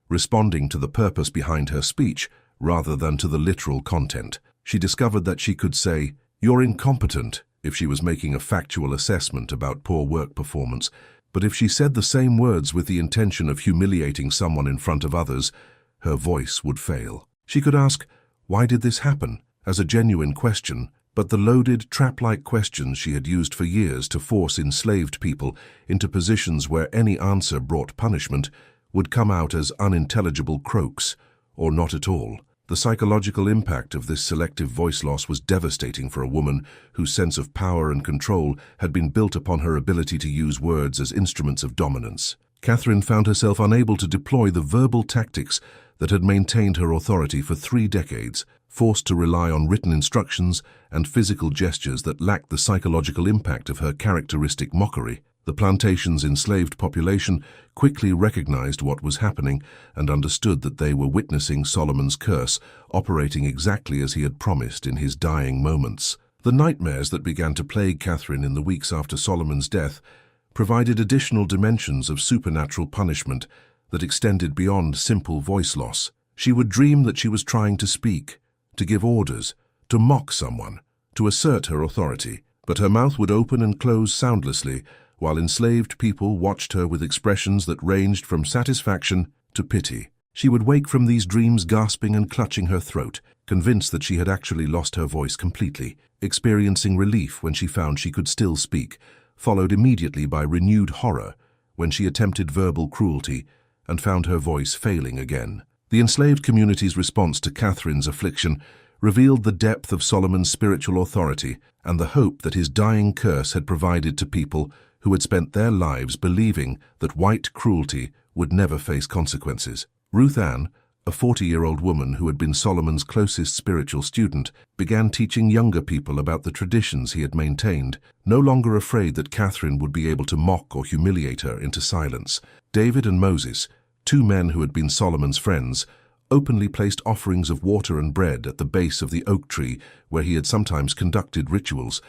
Speaker 1: responding to the purpose behind her speech rather than to the literal content. She discovered that she could say, "You're incompetent," if she was making a factual assessment about poor work performance, but if she said the same words with the intention of humiliating someone in front of others, her voice would fail. She could ask, "Why did this happen?" as a genuine question, but the loaded, trap-like questions she had used for years to force enslaved people into positions where any answer brought punishment would come out as unintelligible croaks, or not at all. The psychological impact of this selective voice loss was devastating for a woman whose sense of power and control had been built upon her ability to use words as instruments of dominance. Catherine found herself unable to deploy the verbal tactics that had maintained her authority for 3 decades, forced to rely on written instructions and physical gestures that lacked the psychological impact of her characteristic mockery. The plantation's enslaved population quickly recognized what was happening and understood that they were witnessing Solomon's curse operating exactly as he had promised in his dying moments. The nightmares that began to plague Catherine in the weeks after Solomon's death provided additional dimensions of supernatural punishment that extended beyond simple voice loss. She would dream that she was trying to speak, to give orders, to mock someone, to assert her authority, but her mouth would open and close soundlessly, while enslaved people watched her with expressions that ranged from satisfaction to pity. She would wake from these dreams gasping and clutching her throat, convinced that she had actually lost her voice completely, experiencing relief when she found she could still speak, followed immediately by renewed horror when she attempted verbal cruelty and found her voice failing again. The enslaved community's response to Catherine's affliction revealed the depth of Solomon's spiritual authority and the hope that his dying curse had provided to people who had spent their lives believing that white cruelty would never face consequences. Ruth Ann, a 40-year-old woman who had been Solomon's closest spiritual student, began teaching younger people about the traditions he had maintained, no longer afraid that Catherine would be able to mock or humiliate her into silence. David and Moses, two men who had been Solomon's friends, openly placed offerings of water and bread at the base of the oak tree where he had sometimes conducted rituals,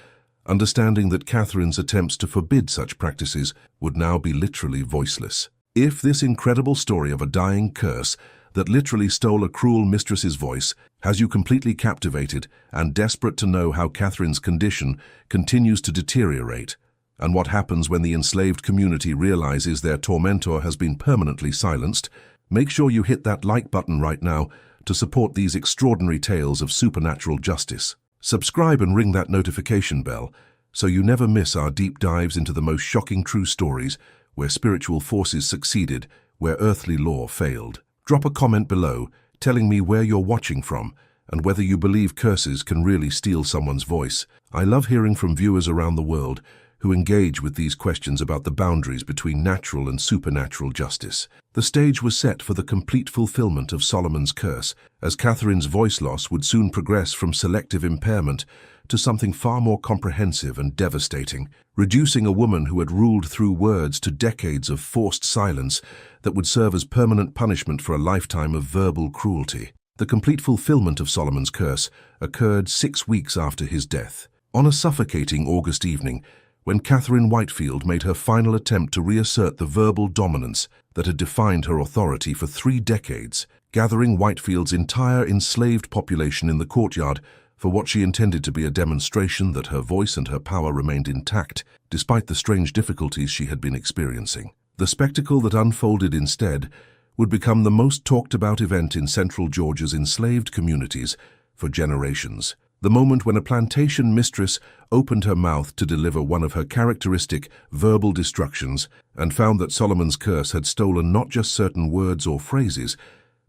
Speaker 1: understanding that Catherine's attempts to forbid such practices would now be literally voiceless. If this incredible story of a dying curse that literally stole a cruel mistress's voice has you completely captivated and desperate to know how Catherine's condition continues to deteriorate, and what happens when the enslaved community realizes their tormentor has been permanently silenced, make sure you hit that like button right now to support these extraordinary tales of supernatural justice. Subscribe and ring that notification bell so you never miss our deep dives into the most shocking true stories where spiritual forces succeeded, where earthly law failed. Drop a comment below telling me where you're watching from and whether you believe curses can really steal someone's voice. I love hearing from viewers around the world who engage with these questions about the boundaries between natural and supernatural justice. The stage was set for the complete fulfillment of Solomon's curse, as Catherine's voice loss would soon progress from selective impairment to something far more comprehensive and devastating, reducing a woman who had ruled through words to decades of forced silence that would serve as permanent punishment for a lifetime of verbal cruelty. The complete fulfillment of Solomon's curse occurred 6 weeks after his death. On a suffocating August evening, when Catherine Whitefield made her final attempt to reassert the verbal dominance that had defined her authority for 3 decades, gathering Whitefield's entire enslaved population in the courtyard for what she intended to be a demonstration that her voice and her power remained intact, despite the strange difficulties she had been experiencing. The spectacle that unfolded instead would become the most talked-about event in Central Georgia's enslaved communities for generations. The moment when a plantation mistress opened her mouth to deliver one of her characteristic verbal destructions and found that Solomon's curse had stolen not just certain words or phrases,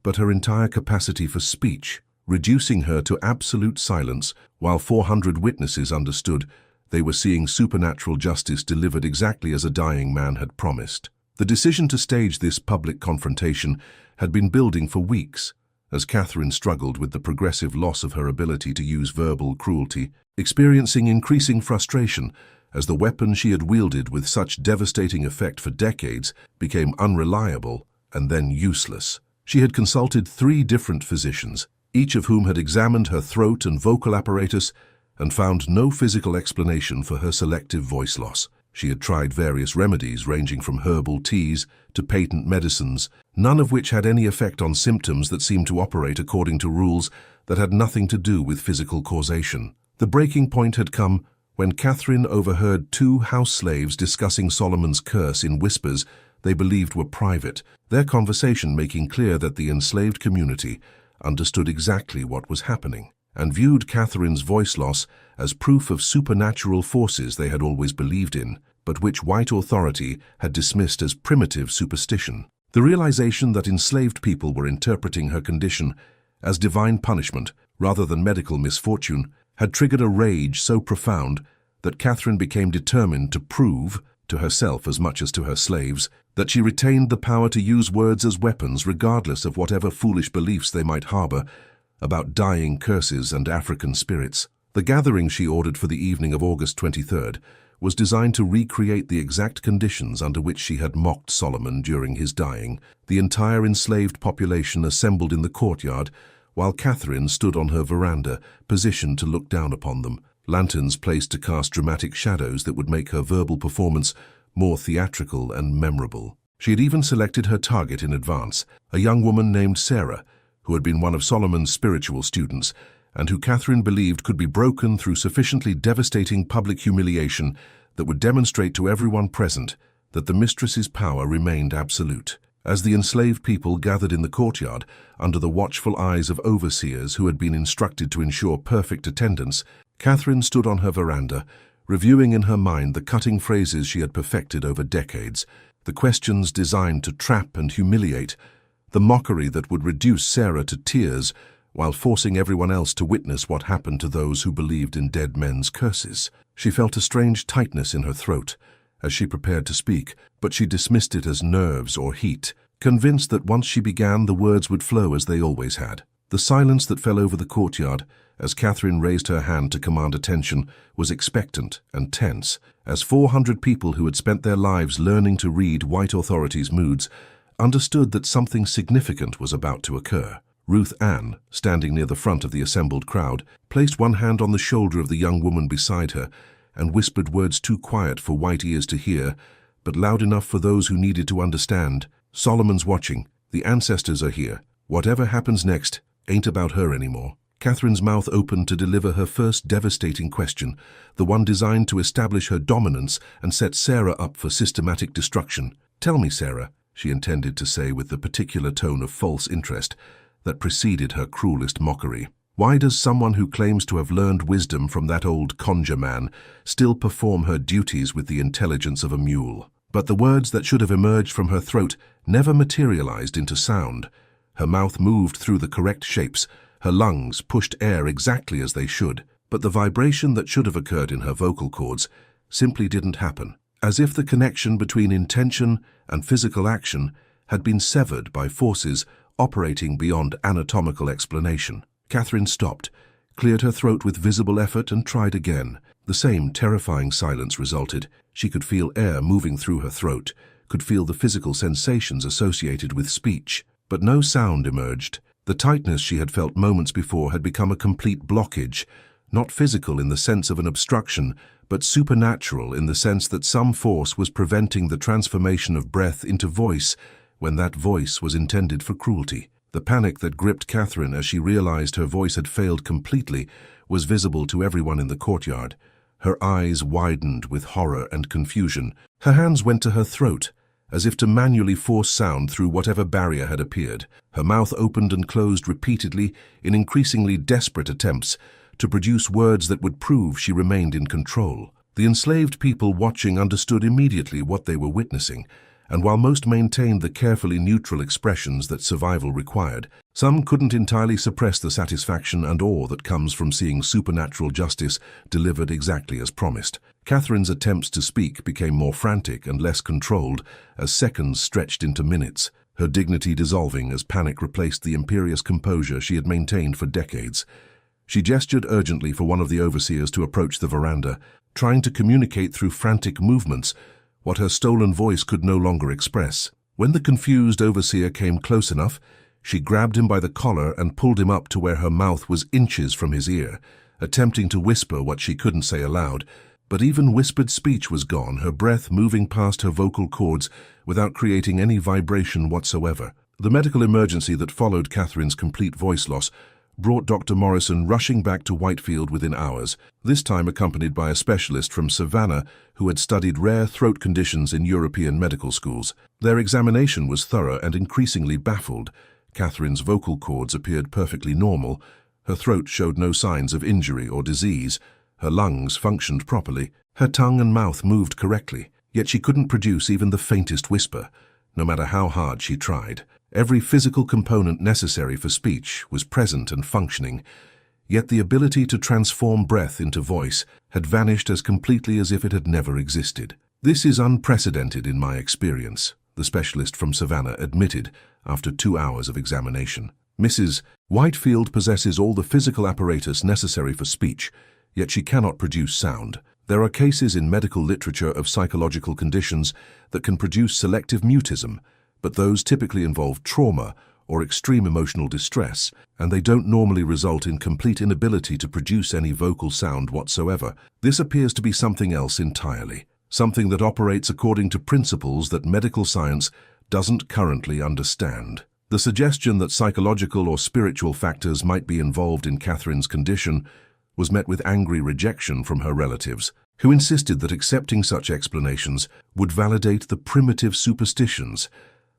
Speaker 1: but her entire capacity for speech, reducing her to absolute silence while 400 witnesses understood they were seeing supernatural justice delivered exactly as a dying man had promised. The decision to stage this public confrontation had been building for weeks, as Catherine struggled with the progressive loss of her ability to use verbal cruelty, experiencing increasing frustration as the weapon she had wielded with such devastating effect for decades became unreliable and then useless. She had consulted 3 different physicians, each of whom had examined her throat and vocal apparatus and found no physical explanation for her selective voice loss. She had tried various remedies ranging from herbal teas to patent medicines, none of which had any effect on symptoms that seemed to operate according to rules that had nothing to do with physical causation. The breaking point had come when Catherine overheard 2 house slaves discussing Solomon's curse in whispers they believed were private, their conversation making clear that the enslaved community understood exactly what was happening and viewed Catherine's voice loss as proof of supernatural forces they had always believed in, but which white authority had dismissed as primitive superstition. The realization that enslaved people were interpreting her condition as divine punishment rather than medical misfortune had triggered a rage so profound that Catherine became determined to prove, to herself as much as to her slaves, that she retained the power to use words as weapons regardless of whatever foolish beliefs they might harbor about dying curses and African spirits. The gathering she ordered for the evening of August 23rd was designed to recreate the exact conditions under which she had mocked Solomon during his dying. The entire enslaved population assembled in the courtyard, while Catherine stood on her veranda, positioned to look down upon them, lanterns placed to cast dramatic shadows that would make her verbal performance more theatrical and memorable. She had even selected her target in advance, a young woman named Sarah, who had been one of Solomon's spiritual students, and who Catherine believed could be broken through sufficiently devastating public humiliation that would demonstrate to everyone present that the mistress's power remained absolute. As the enslaved people gathered in the courtyard, under the watchful eyes of overseers who had been instructed to ensure perfect attendance, Catherine stood on her veranda, reviewing in her mind the cutting phrases she had perfected over decades, the questions designed to trap and humiliate, the mockery that would reduce Sarah to tears while forcing everyone else to witness what happened to those who believed in dead men's curses. She felt a strange tightness in her throat as she prepared to speak, but she dismissed it as nerves or heat, convinced that once she began, the words would flow as they always had. The silence that fell over the courtyard as Catherine raised her hand to command attention was expectant and tense, as 400 people who had spent their lives learning to read white authorities' moods understood that something significant was about to occur. Ruth Ann, standing near the front of the assembled crowd, placed one hand on the shoulder of the young woman beside her and whispered words too quiet for white ears to hear, but loud enough for those who needed to understand. "Solomon's watching. The ancestors are here. Whatever happens next ain't about her anymore." Catherine's mouth opened to deliver her first devastating question, the one designed to establish her dominance and set Sarah up for systematic destruction. "Tell me, Sarah," she intended to say with the particular tone of false interest that preceded her cruelest mockery. "Why does someone who claims to have learned wisdom from that old conjure man still perform her duties with the intelligence of a mule?" But the words that should have emerged from her throat never materialized into sound. Her mouth moved through the correct shapes, her lungs pushed air exactly as they should, but the vibration that should have occurred in her vocal cords simply didn't happen, as if the connection between intention and physical action had been severed by forces operating beyond anatomical explanation. Catherine stopped, cleared her throat with visible effort, and tried again. The same terrifying silence resulted. She could feel air moving through her throat, could feel the physical sensations associated with speech, but no sound emerged. The tightness she had felt moments before had become a complete blockage, not physical in the sense of an obstruction, but supernatural in the sense that some force was preventing the transformation of breath into voice when that voice was intended for cruelty. The panic that gripped Catherine as she realized her voice had failed completely was visible to everyone in the courtyard. Her eyes widened with horror and confusion. Her hands went to her throat, as if to manually force sound through whatever barrier had appeared. Her mouth opened and closed repeatedly in increasingly desperate attempts to produce words that would prove she remained in control. The enslaved people watching understood immediately what they were witnessing, and while most maintained the carefully neutral expressions that survival required, some couldn't entirely suppress the satisfaction and awe that comes from seeing supernatural justice delivered exactly as promised. Catherine's attempts to speak became more frantic and less controlled as seconds stretched into minutes, her dignity dissolving as panic replaced the imperious composure she had maintained for decades. She gestured urgently for one of the overseers to approach the veranda, trying to communicate through frantic movements what her stolen voice could no longer express. When the confused overseer came close enough, she grabbed him by the collar and pulled him up to where her mouth was inches from his ear, attempting to whisper what she couldn't say aloud. But even whispered speech was gone, her breath moving past her vocal cords without creating any vibration whatsoever. The medical emergency that followed Catherine's complete voice loss brought Dr. Morrison rushing back to Whitefield within hours, this time accompanied by a specialist from Savannah who had studied rare throat conditions in European medical schools. Their examination was thorough and increasingly baffled. Catherine's vocal cords appeared perfectly normal, her throat showed no signs of injury or disease, her lungs functioned properly, her tongue and mouth moved correctly, yet she couldn't produce even the faintest whisper, no matter how hard she tried. Every physical component necessary for speech was present and functioning, yet the ability to transform breath into voice had vanished as completely as if it had never existed. "This is unprecedented in my experience," the specialist from Savannah admitted after 2 hours of examination. "Mrs. Whitefield possesses all the physical apparatus necessary for speech, yet she cannot produce sound. There are cases in medical literature of psychological conditions that can produce selective mutism, but those typically involve trauma or extreme emotional distress, and they don't normally result in complete inability to produce any vocal sound whatsoever. This appears to be something else entirely, something that operates according to principles that medical science doesn't currently understand." The suggestion that psychological or spiritual factors might be involved in Catherine's condition was met with angry rejection from her relatives, who insisted that accepting such explanations would validate the primitive superstitions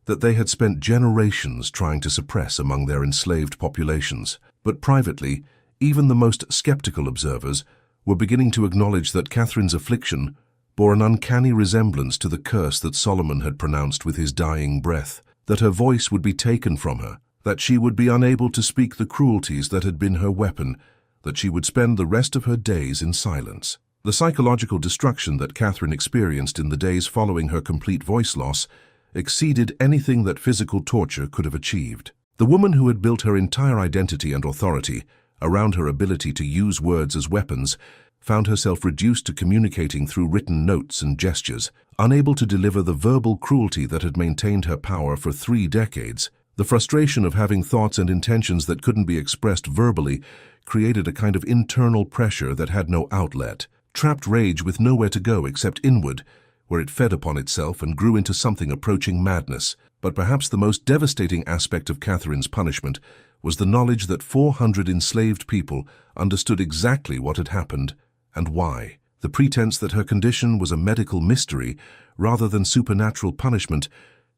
Speaker 1: that they had spent generations trying to suppress among their enslaved populations. But privately, even the most skeptical observers were beginning to acknowledge that Catherine's affliction bore an uncanny resemblance to the curse that Solomon had pronounced with his dying breath, that her voice would be taken from her, that she would be unable to speak the cruelties that had been her weapon, that she would spend the rest of her days in silence. The psychological destruction that Catherine experienced in the days following her complete voice loss exceeded anything that physical torture could have achieved. The woman who had built her entire identity and authority around her ability to use words as weapons found herself reduced to communicating through written notes and gestures, unable to deliver the verbal cruelty that had maintained her power for 3 decades. The frustration of having thoughts and intentions that couldn't be expressed verbally created a kind of internal pressure that had no outlet, trapped rage with nowhere to go except inward, where it fed upon itself and grew into something approaching madness. But perhaps the most devastating aspect of Catherine's punishment was the knowledge that 400 enslaved people understood exactly what had happened and why. The pretense that her condition was a medical mystery rather than supernatural punishment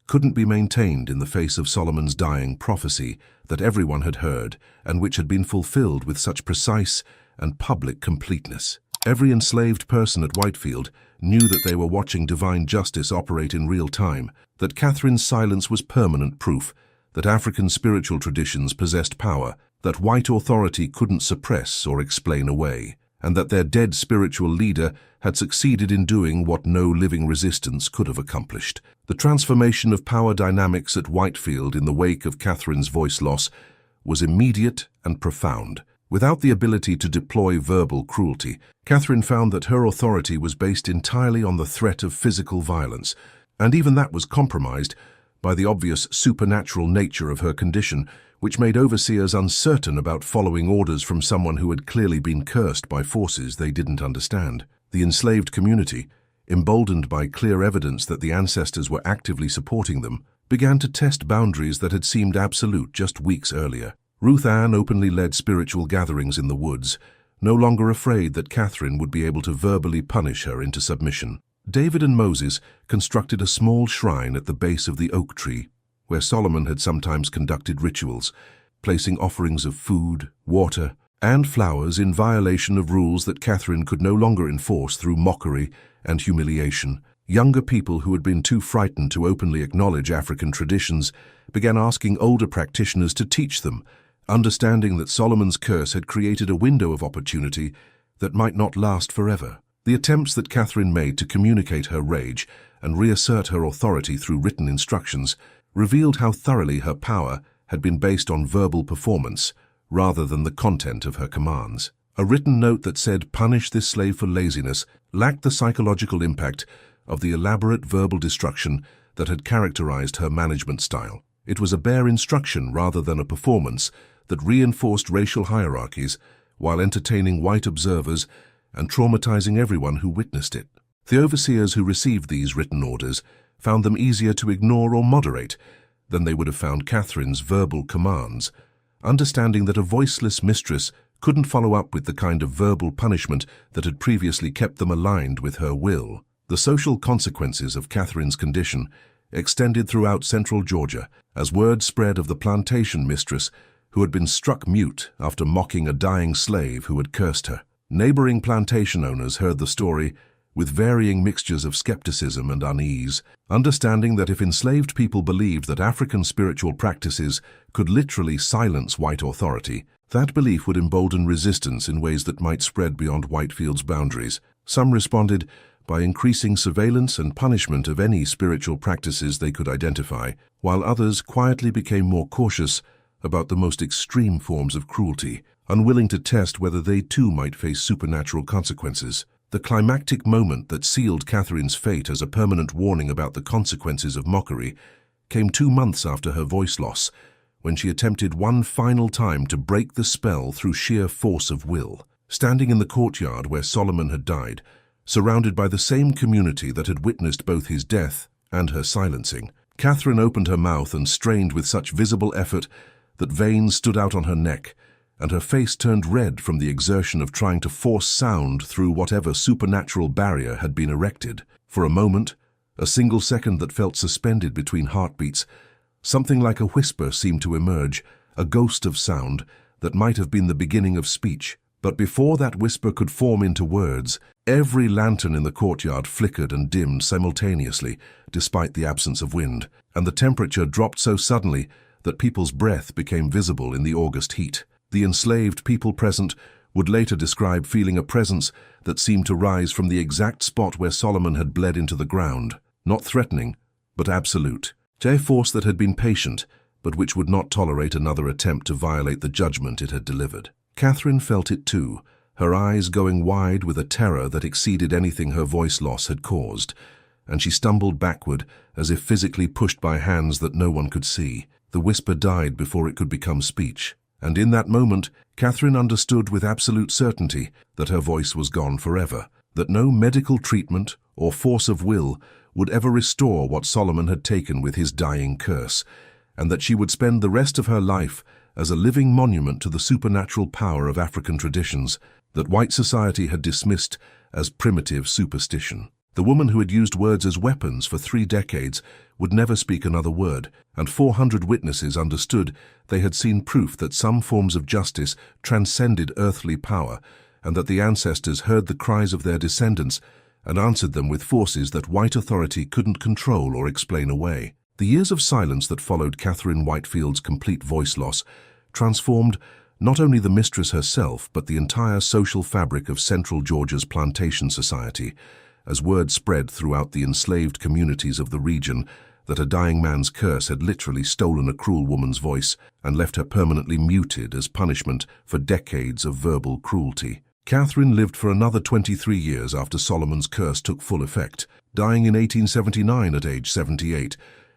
Speaker 1: couldn't be maintained in the face of Solomon's dying prophecy that everyone had heard and which had been fulfilled with such precise and public completeness. Every enslaved person at Whitefield knew that they were watching divine justice operate in real time, that Catherine's silence was permanent proof that African spiritual traditions possessed power that white authority couldn't suppress or explain away, and that their dead spiritual leader had succeeded in doing what no living resistance could have accomplished. The transformation of power dynamics at Whitefield in the wake of Catherine's voice loss was immediate and profound. Without the ability to deploy verbal cruelty, Catherine found that her authority was based entirely on the threat of physical violence, and even that was compromised by the obvious supernatural nature of her condition, which made overseers uncertain about following orders from someone who had clearly been cursed by forces they didn't understand. The enslaved community, emboldened by clear evidence that the ancestors were actively supporting them, began to test boundaries that had seemed absolute just weeks earlier. Ruth Ann openly led spiritual gatherings in the woods, no longer afraid that Catherine would be able to verbally punish her into submission. David and Moses constructed a small shrine at the base of the oak tree, where Solomon had sometimes conducted rituals, placing offerings of food, water, and flowers in violation of rules that Catherine could no longer enforce through mockery and humiliation. Younger people who had been too frightened to openly acknowledge African traditions began asking older practitioners to teach them, understanding that Solomon's curse had created a window of opportunity that might not last forever. The attempts that Catherine made to communicate her rage and reassert her authority through written instructions revealed how thoroughly her power had been based on verbal performance rather than the content of her commands. A written note that said, "Punish this slave for laziness," lacked the psychological impact of the elaborate verbal destruction that had characterized her management style. It was a bare instruction rather than a performance that reinforced racial hierarchies while entertaining white observers and traumatizing everyone who witnessed it. The overseers who received these written orders found them easier to ignore or moderate than they would have found Catherine's verbal commands, understanding that a voiceless mistress couldn't follow up with the kind of verbal punishment that had previously kept them aligned with her will. The social consequences of Catherine's condition extended throughout central Georgia as word spread of the plantation mistress who had been struck mute after mocking a dying slave who had cursed her. Neighboring plantation owners heard the story with varying mixtures of skepticism and unease, understanding that if enslaved people believed that African spiritual practices could literally silence white authority, that belief would embolden resistance in ways that might spread beyond Whitefield's boundaries. Some responded by increasing surveillance and punishment of any spiritual practices they could identify, while others quietly became more cautious about the most extreme forms of cruelty, unwilling to test whether they too might face supernatural consequences. The climactic moment that sealed Catherine's fate as a permanent warning about the consequences of mockery came 2 months after her voice loss, when she attempted one final time to break the spell through sheer force of will. Standing in the courtyard where Solomon had died, surrounded by the same community that had witnessed both his death and her silencing, Catherine opened her mouth and strained with such visible effort that veins stood out on her neck, and her face turned red from the exertion of trying to force sound through whatever supernatural barrier had been erected. For a moment, a single second that felt suspended between heartbeats, something like a whisper seemed to emerge, a ghost of sound that might have been the beginning of speech. But before that whisper could form into words, every lantern in the courtyard flickered and dimmed simultaneously, despite the absence of wind, and the temperature dropped so suddenly that people's breath became visible in the August heat. The enslaved people present would later describe feeling a presence that seemed to rise from the exact spot where Solomon had bled into the ground, not threatening, but absolute. A force that had been patient, but which would not tolerate another attempt to violate the judgment it had delivered. Catherine felt it too, her eyes going wide with a terror that exceeded anything her voice loss had caused, and she stumbled backward as if physically pushed by hands that no one could see. The whisper died before it could become speech, and in that moment, Catherine understood with absolute certainty that her voice was gone forever, that no medical treatment or force of will would ever restore what Solomon had taken with his dying curse, and that she would spend the rest of her life as a living monument to the supernatural power of African traditions that white society had dismissed as primitive superstition. The woman who had used words as weapons for 3 decades would never speak another word, and 400 witnesses understood they had seen proof that some forms of justice transcended earthly power, and that the ancestors heard the cries of their descendants and answered them with forces that white authority couldn't control or explain away. The years of silence that followed Catherine Whitefield's complete voice loss transformed not only the mistress herself, but the entire social fabric of Central Georgia's plantation society, as word spread throughout the enslaved communities of the region that a dying man's curse had literally stolen a cruel woman's voice and left her permanently muted as punishment for decades of verbal cruelty. Catherine lived for another 23 years after Solomon's curse took full effect, dying in 1879 at age 78,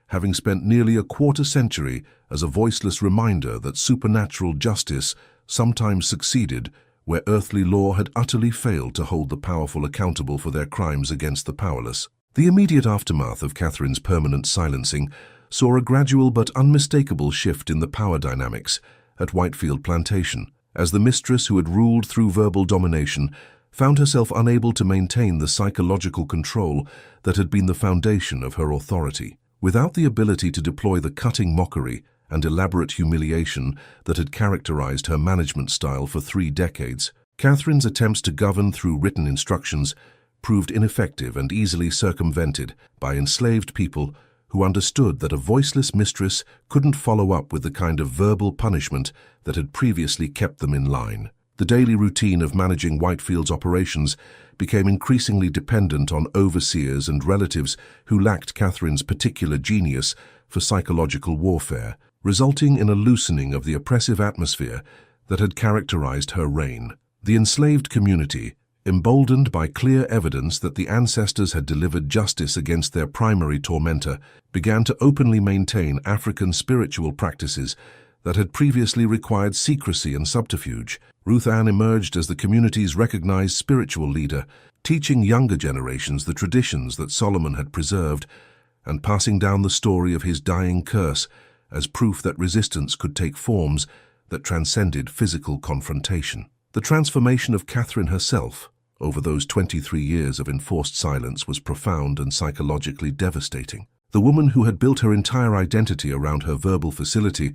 Speaker 1: having spent nearly a quarter-century as a voiceless reminder that supernatural justice sometimes succeeded where earthly law had utterly failed to hold the powerful accountable for their crimes against the powerless. The immediate aftermath of Catherine's permanent silencing saw a gradual but unmistakable shift in the power dynamics at Whitefield Plantation, as the mistress who had ruled through verbal domination found herself unable to maintain the psychological control that had been the foundation of her authority. Without the ability to deploy the cutting mockery and elaborate humiliation that had characterized her management style for 3 decades, Catherine's attempts to govern through written instructions proved ineffective and easily circumvented by enslaved people who understood that a voiceless mistress couldn't follow up with the kind of verbal punishment that had previously kept them in line. The daily routine of managing Whitefield's operations became increasingly dependent on overseers and relatives who lacked Catherine's particular genius for psychological warfare, resulting in a loosening of the oppressive atmosphere that had characterized her reign. The enslaved community, emboldened by clear evidence that the ancestors had delivered justice against their primary tormentor, began to openly maintain African spiritual practices that had previously required secrecy and subterfuge. Ruth Ann emerged as the community's recognized spiritual leader, teaching younger generations the traditions that Solomon had preserved and passing down the story of his dying curse as proof that resistance could take forms that transcended physical confrontation. The transformation of Catherine herself over those 23 years of enforced silence was profound and psychologically devastating. The woman who had built her entire identity around her verbal facility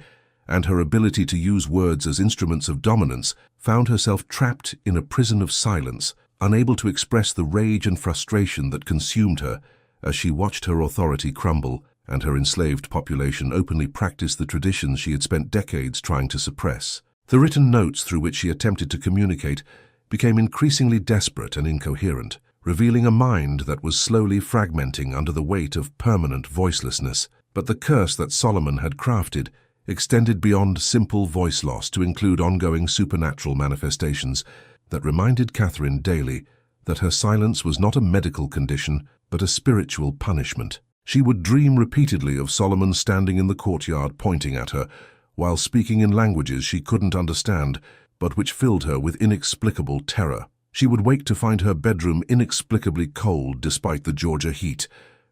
Speaker 1: and her ability to use words as instruments of dominance found herself trapped in a prison of silence, unable to express the rage and frustration that consumed her as she watched her authority crumble and her enslaved population openly practice the traditions she had spent decades trying to suppress. The written notes through which she attempted to communicate became increasingly desperate and incoherent, revealing a mind that was slowly fragmenting under the weight of permanent voicelessness. But the curse that Solomon had crafted extended beyond simple voice loss to include ongoing supernatural manifestations that reminded Catherine daily that her silence was not a medical condition, but a spiritual punishment. She would dream repeatedly of Solomon standing in the courtyard pointing at her, while speaking in languages she couldn't understand, but which filled her with inexplicable terror. She would wake to find her bedroom inexplicably cold despite the Georgia heat,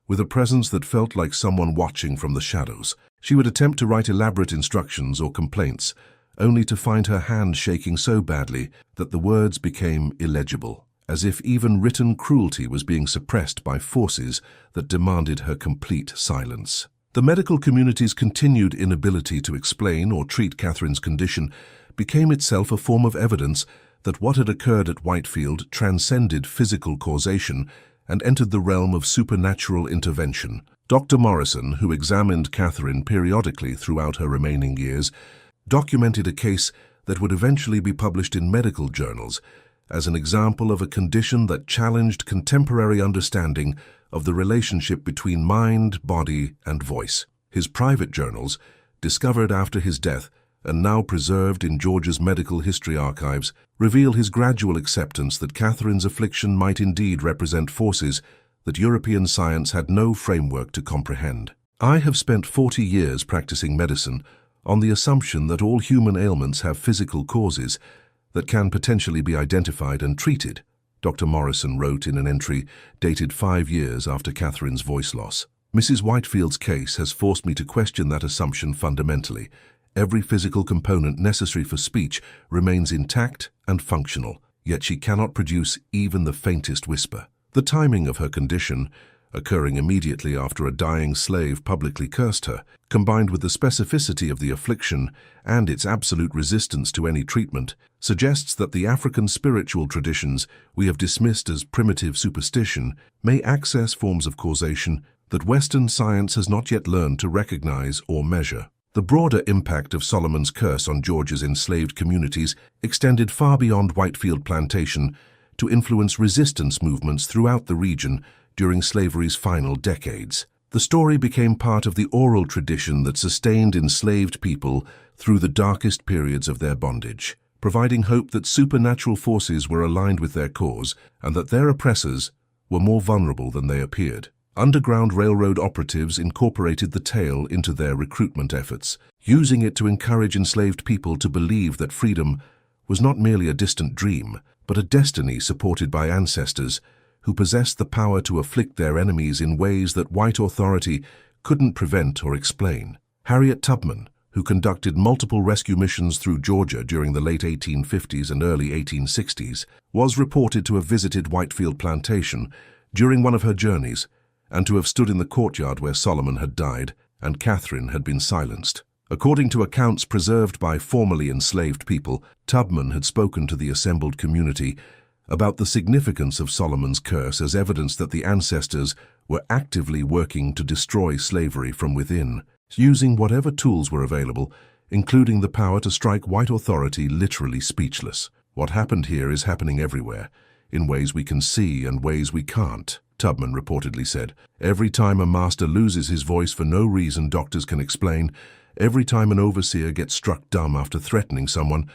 Speaker 1: with a presence that felt like someone watching from the shadows. She would attempt to write elaborate instructions or complaints, only to find her hand shaking so badly that the words became illegible, as if even written cruelty was being suppressed by forces that demanded her complete silence. The medical community's continued inability to explain or treat Catherine's condition became itself a form of evidence that what had occurred at Whitefield transcended physical causation and entered the realm of supernatural intervention. Dr. Morrison, who examined Catherine periodically throughout her remaining years, documented a case that would eventually be published in medical journals as an example of a condition that challenged contemporary understanding of the relationship between mind, body, and voice. His private journals, discovered after his death and now preserved in George's medical history archives, reveal his gradual acceptance that Catherine's affliction might indeed represent forces that European science had no framework to comprehend. I have spent 40 years practicing medicine on the assumption that all human ailments have physical causes that can potentially be identified and treated, Dr. Morrison wrote in an entry dated 5 years after Catherine's voice loss. Mrs. Whitefield's case has forced me to question that assumption fundamentally. Every physical component necessary for speech remains intact and functional, yet she cannot produce even the faintest whisper. The timing of her condition, occurring immediately after a dying slave publicly cursed her, combined with the specificity of the affliction and its absolute resistance to any treatment, suggests that the African spiritual traditions we have dismissed as primitive superstition may access forms of causation that Western science has not yet learned to recognize or measure. The broader impact of Solomon's curse on Georgia's enslaved communities extended far beyond Whitefield Plantation to influence resistance movements throughout the region during slavery's final decades. The story became part of the oral tradition that sustained enslaved people through the darkest periods of their bondage, providing hope that supernatural forces were aligned with their cause and that their oppressors were more vulnerable than they appeared. Underground Railroad operatives incorporated the tale into their recruitment efforts, using it to encourage enslaved people to believe that freedom was not merely a distant dream, but a destiny supported by ancestors who possessed the power to afflict their enemies in ways that white authority couldn't prevent or explain. Harriet Tubman, who conducted multiple rescue missions through Georgia during the late 1850s and early 1860s, was reported to have visited Whitefield Plantation during one of her journeys and to have stood in the courtyard where Solomon had died and Catherine had been silenced. According to accounts preserved by formerly enslaved people, Tubman had spoken to the assembled community about the significance of Solomon's curse as evidence that the ancestors were actively working to destroy slavery from within, using whatever tools were available, including the power to strike white authority literally speechless. What happened here is happening everywhere, in ways we can see and ways we can't, Tubman reportedly said. Every time a master loses his voice for no reason doctors can explain, every time an overseer gets struck dumb after threatening someone,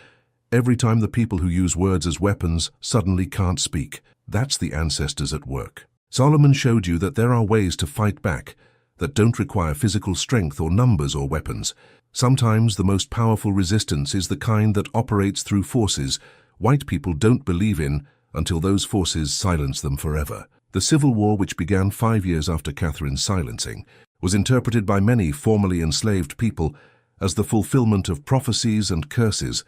Speaker 1: every time the people who use words as weapons suddenly can't speak, that's the ancestors at work. Solomon showed you that there are ways to fight back that don't require physical strength or numbers or weapons. Sometimes the most powerful resistance is the kind that operates through forces white people don't believe in until those forces silence them forever. The Civil War, which began 5 years after Catherine's silencing, was interpreted by many formerly enslaved people as the fulfillment of prophecies and curses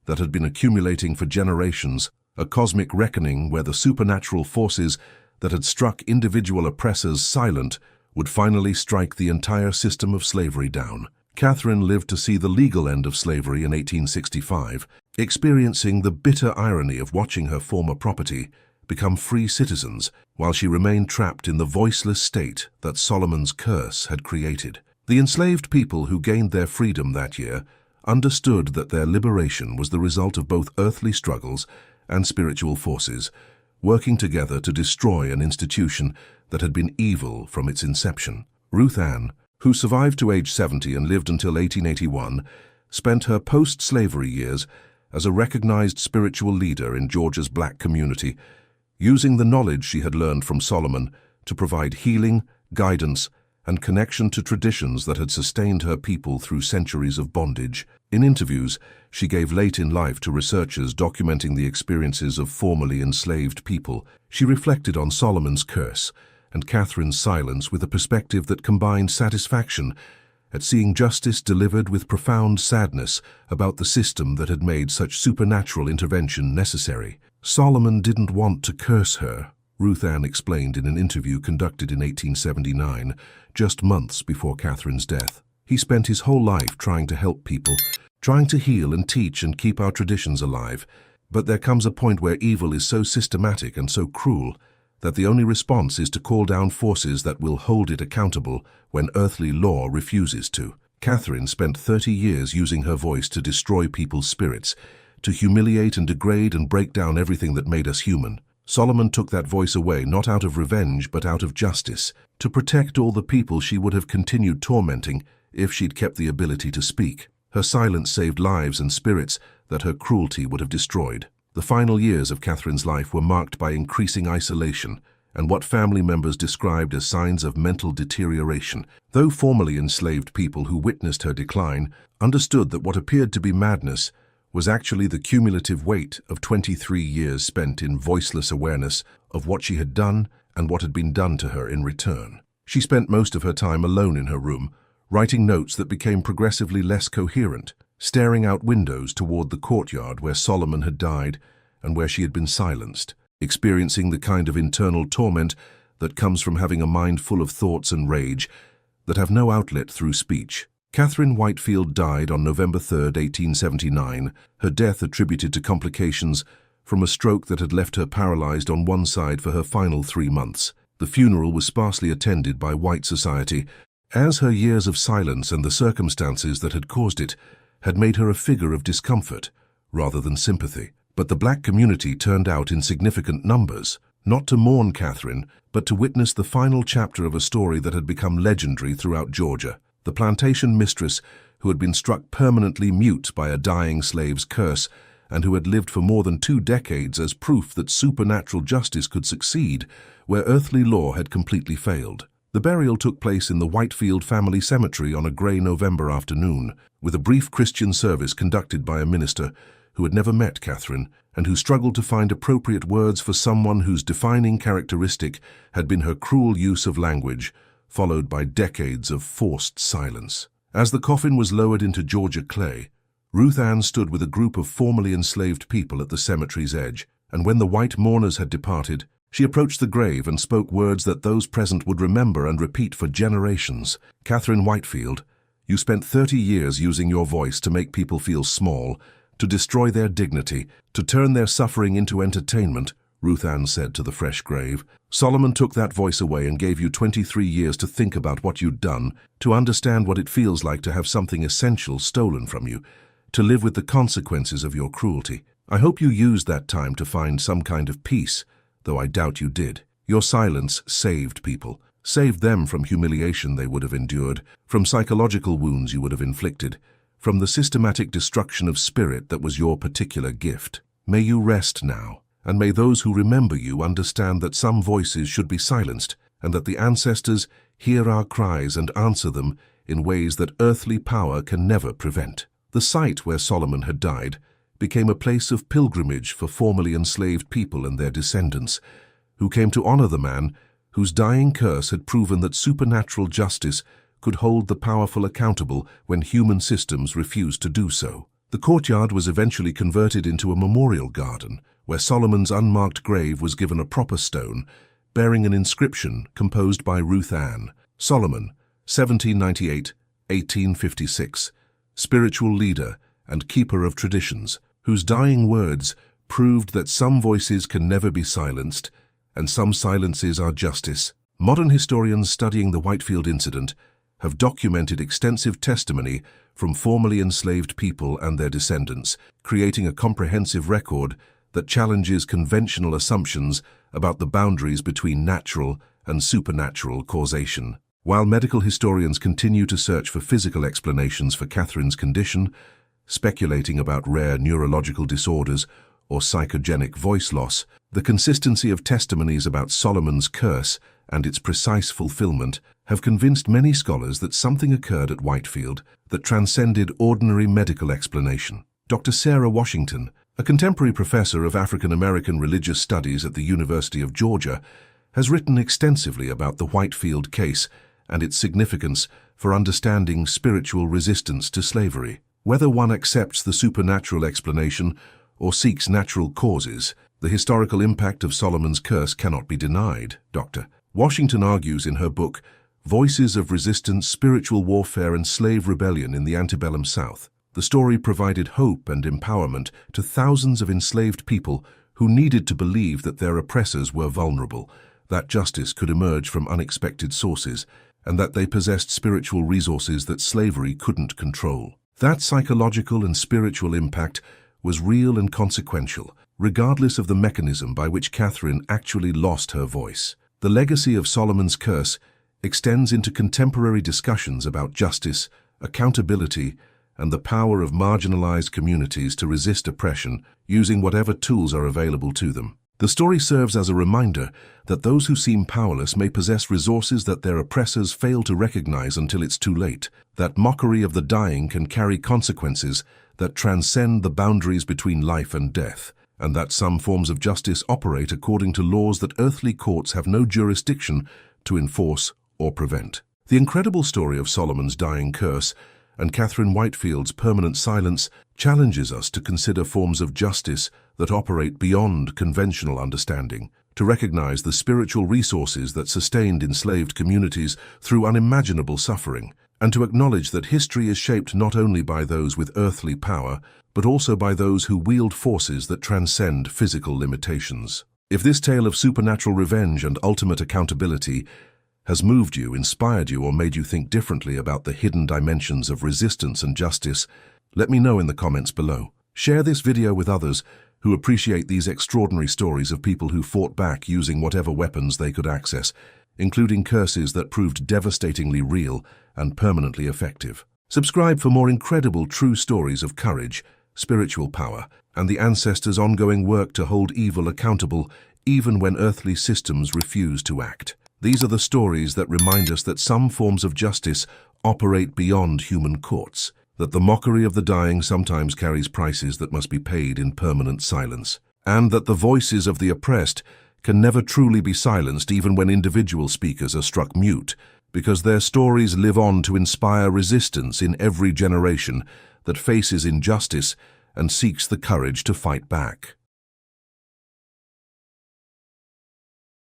Speaker 1: that had been accumulating for generations, a cosmic reckoning where the supernatural forces that had struck individual oppressors silent would finally strike the entire system of slavery down. Catherine lived to see the legal end of slavery in 1865, experiencing the bitter irony of watching her former property become free citizens while she remained trapped in the voiceless state that Solomon's curse had created. The enslaved people who gained their freedom that year understood that their liberation was the result of both earthly struggles and spiritual forces, working together to destroy an institution that had been evil from its inception. Ruth Ann, who survived to age 70 and lived until 1881, spent her post-slavery years as a recognized spiritual leader in Georgia's black community, using the knowledge she had learned from Solomon to provide healing, guidance, and connection to traditions that had sustained her people through centuries of bondage. In interviews she gave late in life to researchers documenting the experiences of formerly enslaved people, she reflected on Solomon's curse and Catherine's silence with a perspective that combined satisfaction at seeing justice delivered with profound sadness about the system that had made such supernatural intervention necessary. Solomon didn't want to curse her, Ruth Ann explained in an interview conducted in 1879, just months before Catherine's death. He spent his whole life trying to help people, trying to heal and teach and keep our traditions alive. But there comes a point where evil is so systematic and so cruel that the only response is to call down forces that will hold it accountable when earthly law refuses to. Catherine spent 30 years using her voice to destroy people's spirits, to humiliate and degrade and break down everything that made us human. Solomon took that voice away not out of revenge but out of justice, to protect all the people she would have continued tormenting if she'd kept the ability to speak. Her silence saved lives and spirits that her cruelty would have destroyed. The final years of Catherine's life were marked by increasing isolation and what family members described as signs of mental deterioration. Though formerly enslaved people who witnessed her decline understood that what appeared to be madness was actually the cumulative weight of 23 years spent in voiceless awareness of what she had done and what had been done to her in return. She spent most of her time alone in her room, writing notes that became progressively less coherent, staring out windows toward the courtyard where Solomon had died and where she had been silenced, experiencing the kind of internal torment that comes from having a mind full of thoughts and rage that have no outlet through speech. Catherine Whitefield died on November 3, 1879, her death attributed to complications from a stroke that had left her paralyzed on one side for her final 3 months. The funeral was sparsely attended by white society, as her years of silence and the circumstances that had caused it had made her a figure of discomfort rather than sympathy. But the black community turned out in significant numbers, not to mourn Catherine, but to witness the final chapter of a story that had become legendary throughout Georgia. The plantation mistress who had been struck permanently mute by a dying slave's curse and who had lived for more than 2 decades as proof that supernatural justice could succeed where earthly law had completely failed. The burial took place in the Whitefield family cemetery on a grey November afternoon, with a brief Christian service conducted by a minister who had never met Catherine and who struggled to find appropriate words for someone whose defining characteristic had been her cruel use of language, followed by decades of forced silence. As the coffin was lowered into Georgia clay, Ruth Ann stood with a group of formerly enslaved people at the cemetery's edge, and when the white mourners had departed, she approached the grave and spoke words that those present would remember and repeat for generations. "Catherine Whitefield, you spent 30 years using your voice to make people feel small, to destroy their dignity, to turn their suffering into entertainment," Ruth Ann said to the fresh grave. "Solomon took that voice away and gave you 23 years to think about what you'd done, to understand what it feels like to have something essential stolen from you, to live with the consequences of your cruelty. I hope you used that time to find some kind of peace, though I doubt you did. Your silence saved people, saved them from humiliation they would have endured, from psychological wounds you would have inflicted, from the systematic destruction of spirit that was your particular gift. May you rest now, and may those who remember you understand that some voices should be silenced, and that the ancestors hear our cries and answer them in ways that earthly power can never prevent." The site where Solomon had died became a place of pilgrimage for formerly enslaved people and their descendants, who came to honor the man whose dying curse had proven that supernatural justice could hold the powerful accountable when human systems refused to do so. The courtyard was eventually converted into a memorial garden, where Solomon's unmarked grave was given a proper stone, bearing an inscription composed by Ruth Ann. Solomon, 1798-1856, spiritual leader and keeper of traditions, whose dying words proved that some voices can never be silenced, and some silences are justice. Modern historians studying the Whitefield incident have documented extensive testimony from formerly enslaved people and their descendants, creating a comprehensive record that challenges conventional assumptions about the boundaries between natural and supernatural causation. While medical historians continue to search for physical explanations for Catherine's condition, speculating about rare neurological disorders or psychogenic voice loss, the consistency of testimonies about Solomon's curse and its precise fulfillment have convinced many scholars that something occurred at Whitefield that transcended ordinary medical explanation. Dr. Sarah Washington, a contemporary professor of African American religious studies at the University of Georgia, has written extensively about the Whitefield case and its significance for understanding spiritual resistance to slavery. Whether one accepts the supernatural explanation or seeks natural causes, the historical impact of Solomon's curse cannot be denied, Dr. Washington argues in her book, Voices of Resistance, Spiritual Warfare and Slave Rebellion in the Antebellum South. The story provided hope and empowerment to thousands of enslaved people who needed to believe that their oppressors were vulnerable, that justice could emerge from unexpected sources, and that they possessed spiritual resources that slavery couldn't control. That psychological and spiritual impact was real and consequential, regardless of the mechanism by which Catherine actually lost her voice. The legacy of Solomon's curse extends into contemporary discussions about justice, accountability, and the power of marginalized communities to resist oppression using whatever tools are available to them. The story serves as a reminder that those who seem powerless may possess resources that their oppressors fail to recognize until it's too late, that mockery of the dying can carry consequences that transcend the boundaries between life and death, and that some forms of justice operate according to laws that earthly courts have no jurisdiction to enforce or prevent. The incredible story of Solomon's dying curse and Catherine Whitefield's permanent silence challenges us to consider forms of justice that operate beyond conventional understanding, to recognize the spiritual resources that sustained enslaved communities through unimaginable suffering, and to acknowledge that history is shaped not only by those with earthly power, but also by those who wield forces that transcend physical limitations. If this tale of supernatural revenge and ultimate accountability has moved you, inspired you, or made you think differently about the hidden dimensions of resistance and justice, let me know in the comments below. Share this video with others who appreciate these extraordinary stories of people who fought back using whatever weapons they could access, including curses that proved devastatingly real and permanently effective. Subscribe for more incredible true stories of courage, spiritual power, and the ancestors' ongoing work to hold evil accountable even when earthly systems refuse to act. These are the stories that remind us that some forms of justice operate beyond human courts, that the mockery of the dying sometimes carries prices that must be paid in permanent silence, and that the voices of the oppressed can never truly be silenced even when individual speakers are struck mute, because their stories live on to inspire resistance in every generation that faces injustice and seeks the courage to fight back.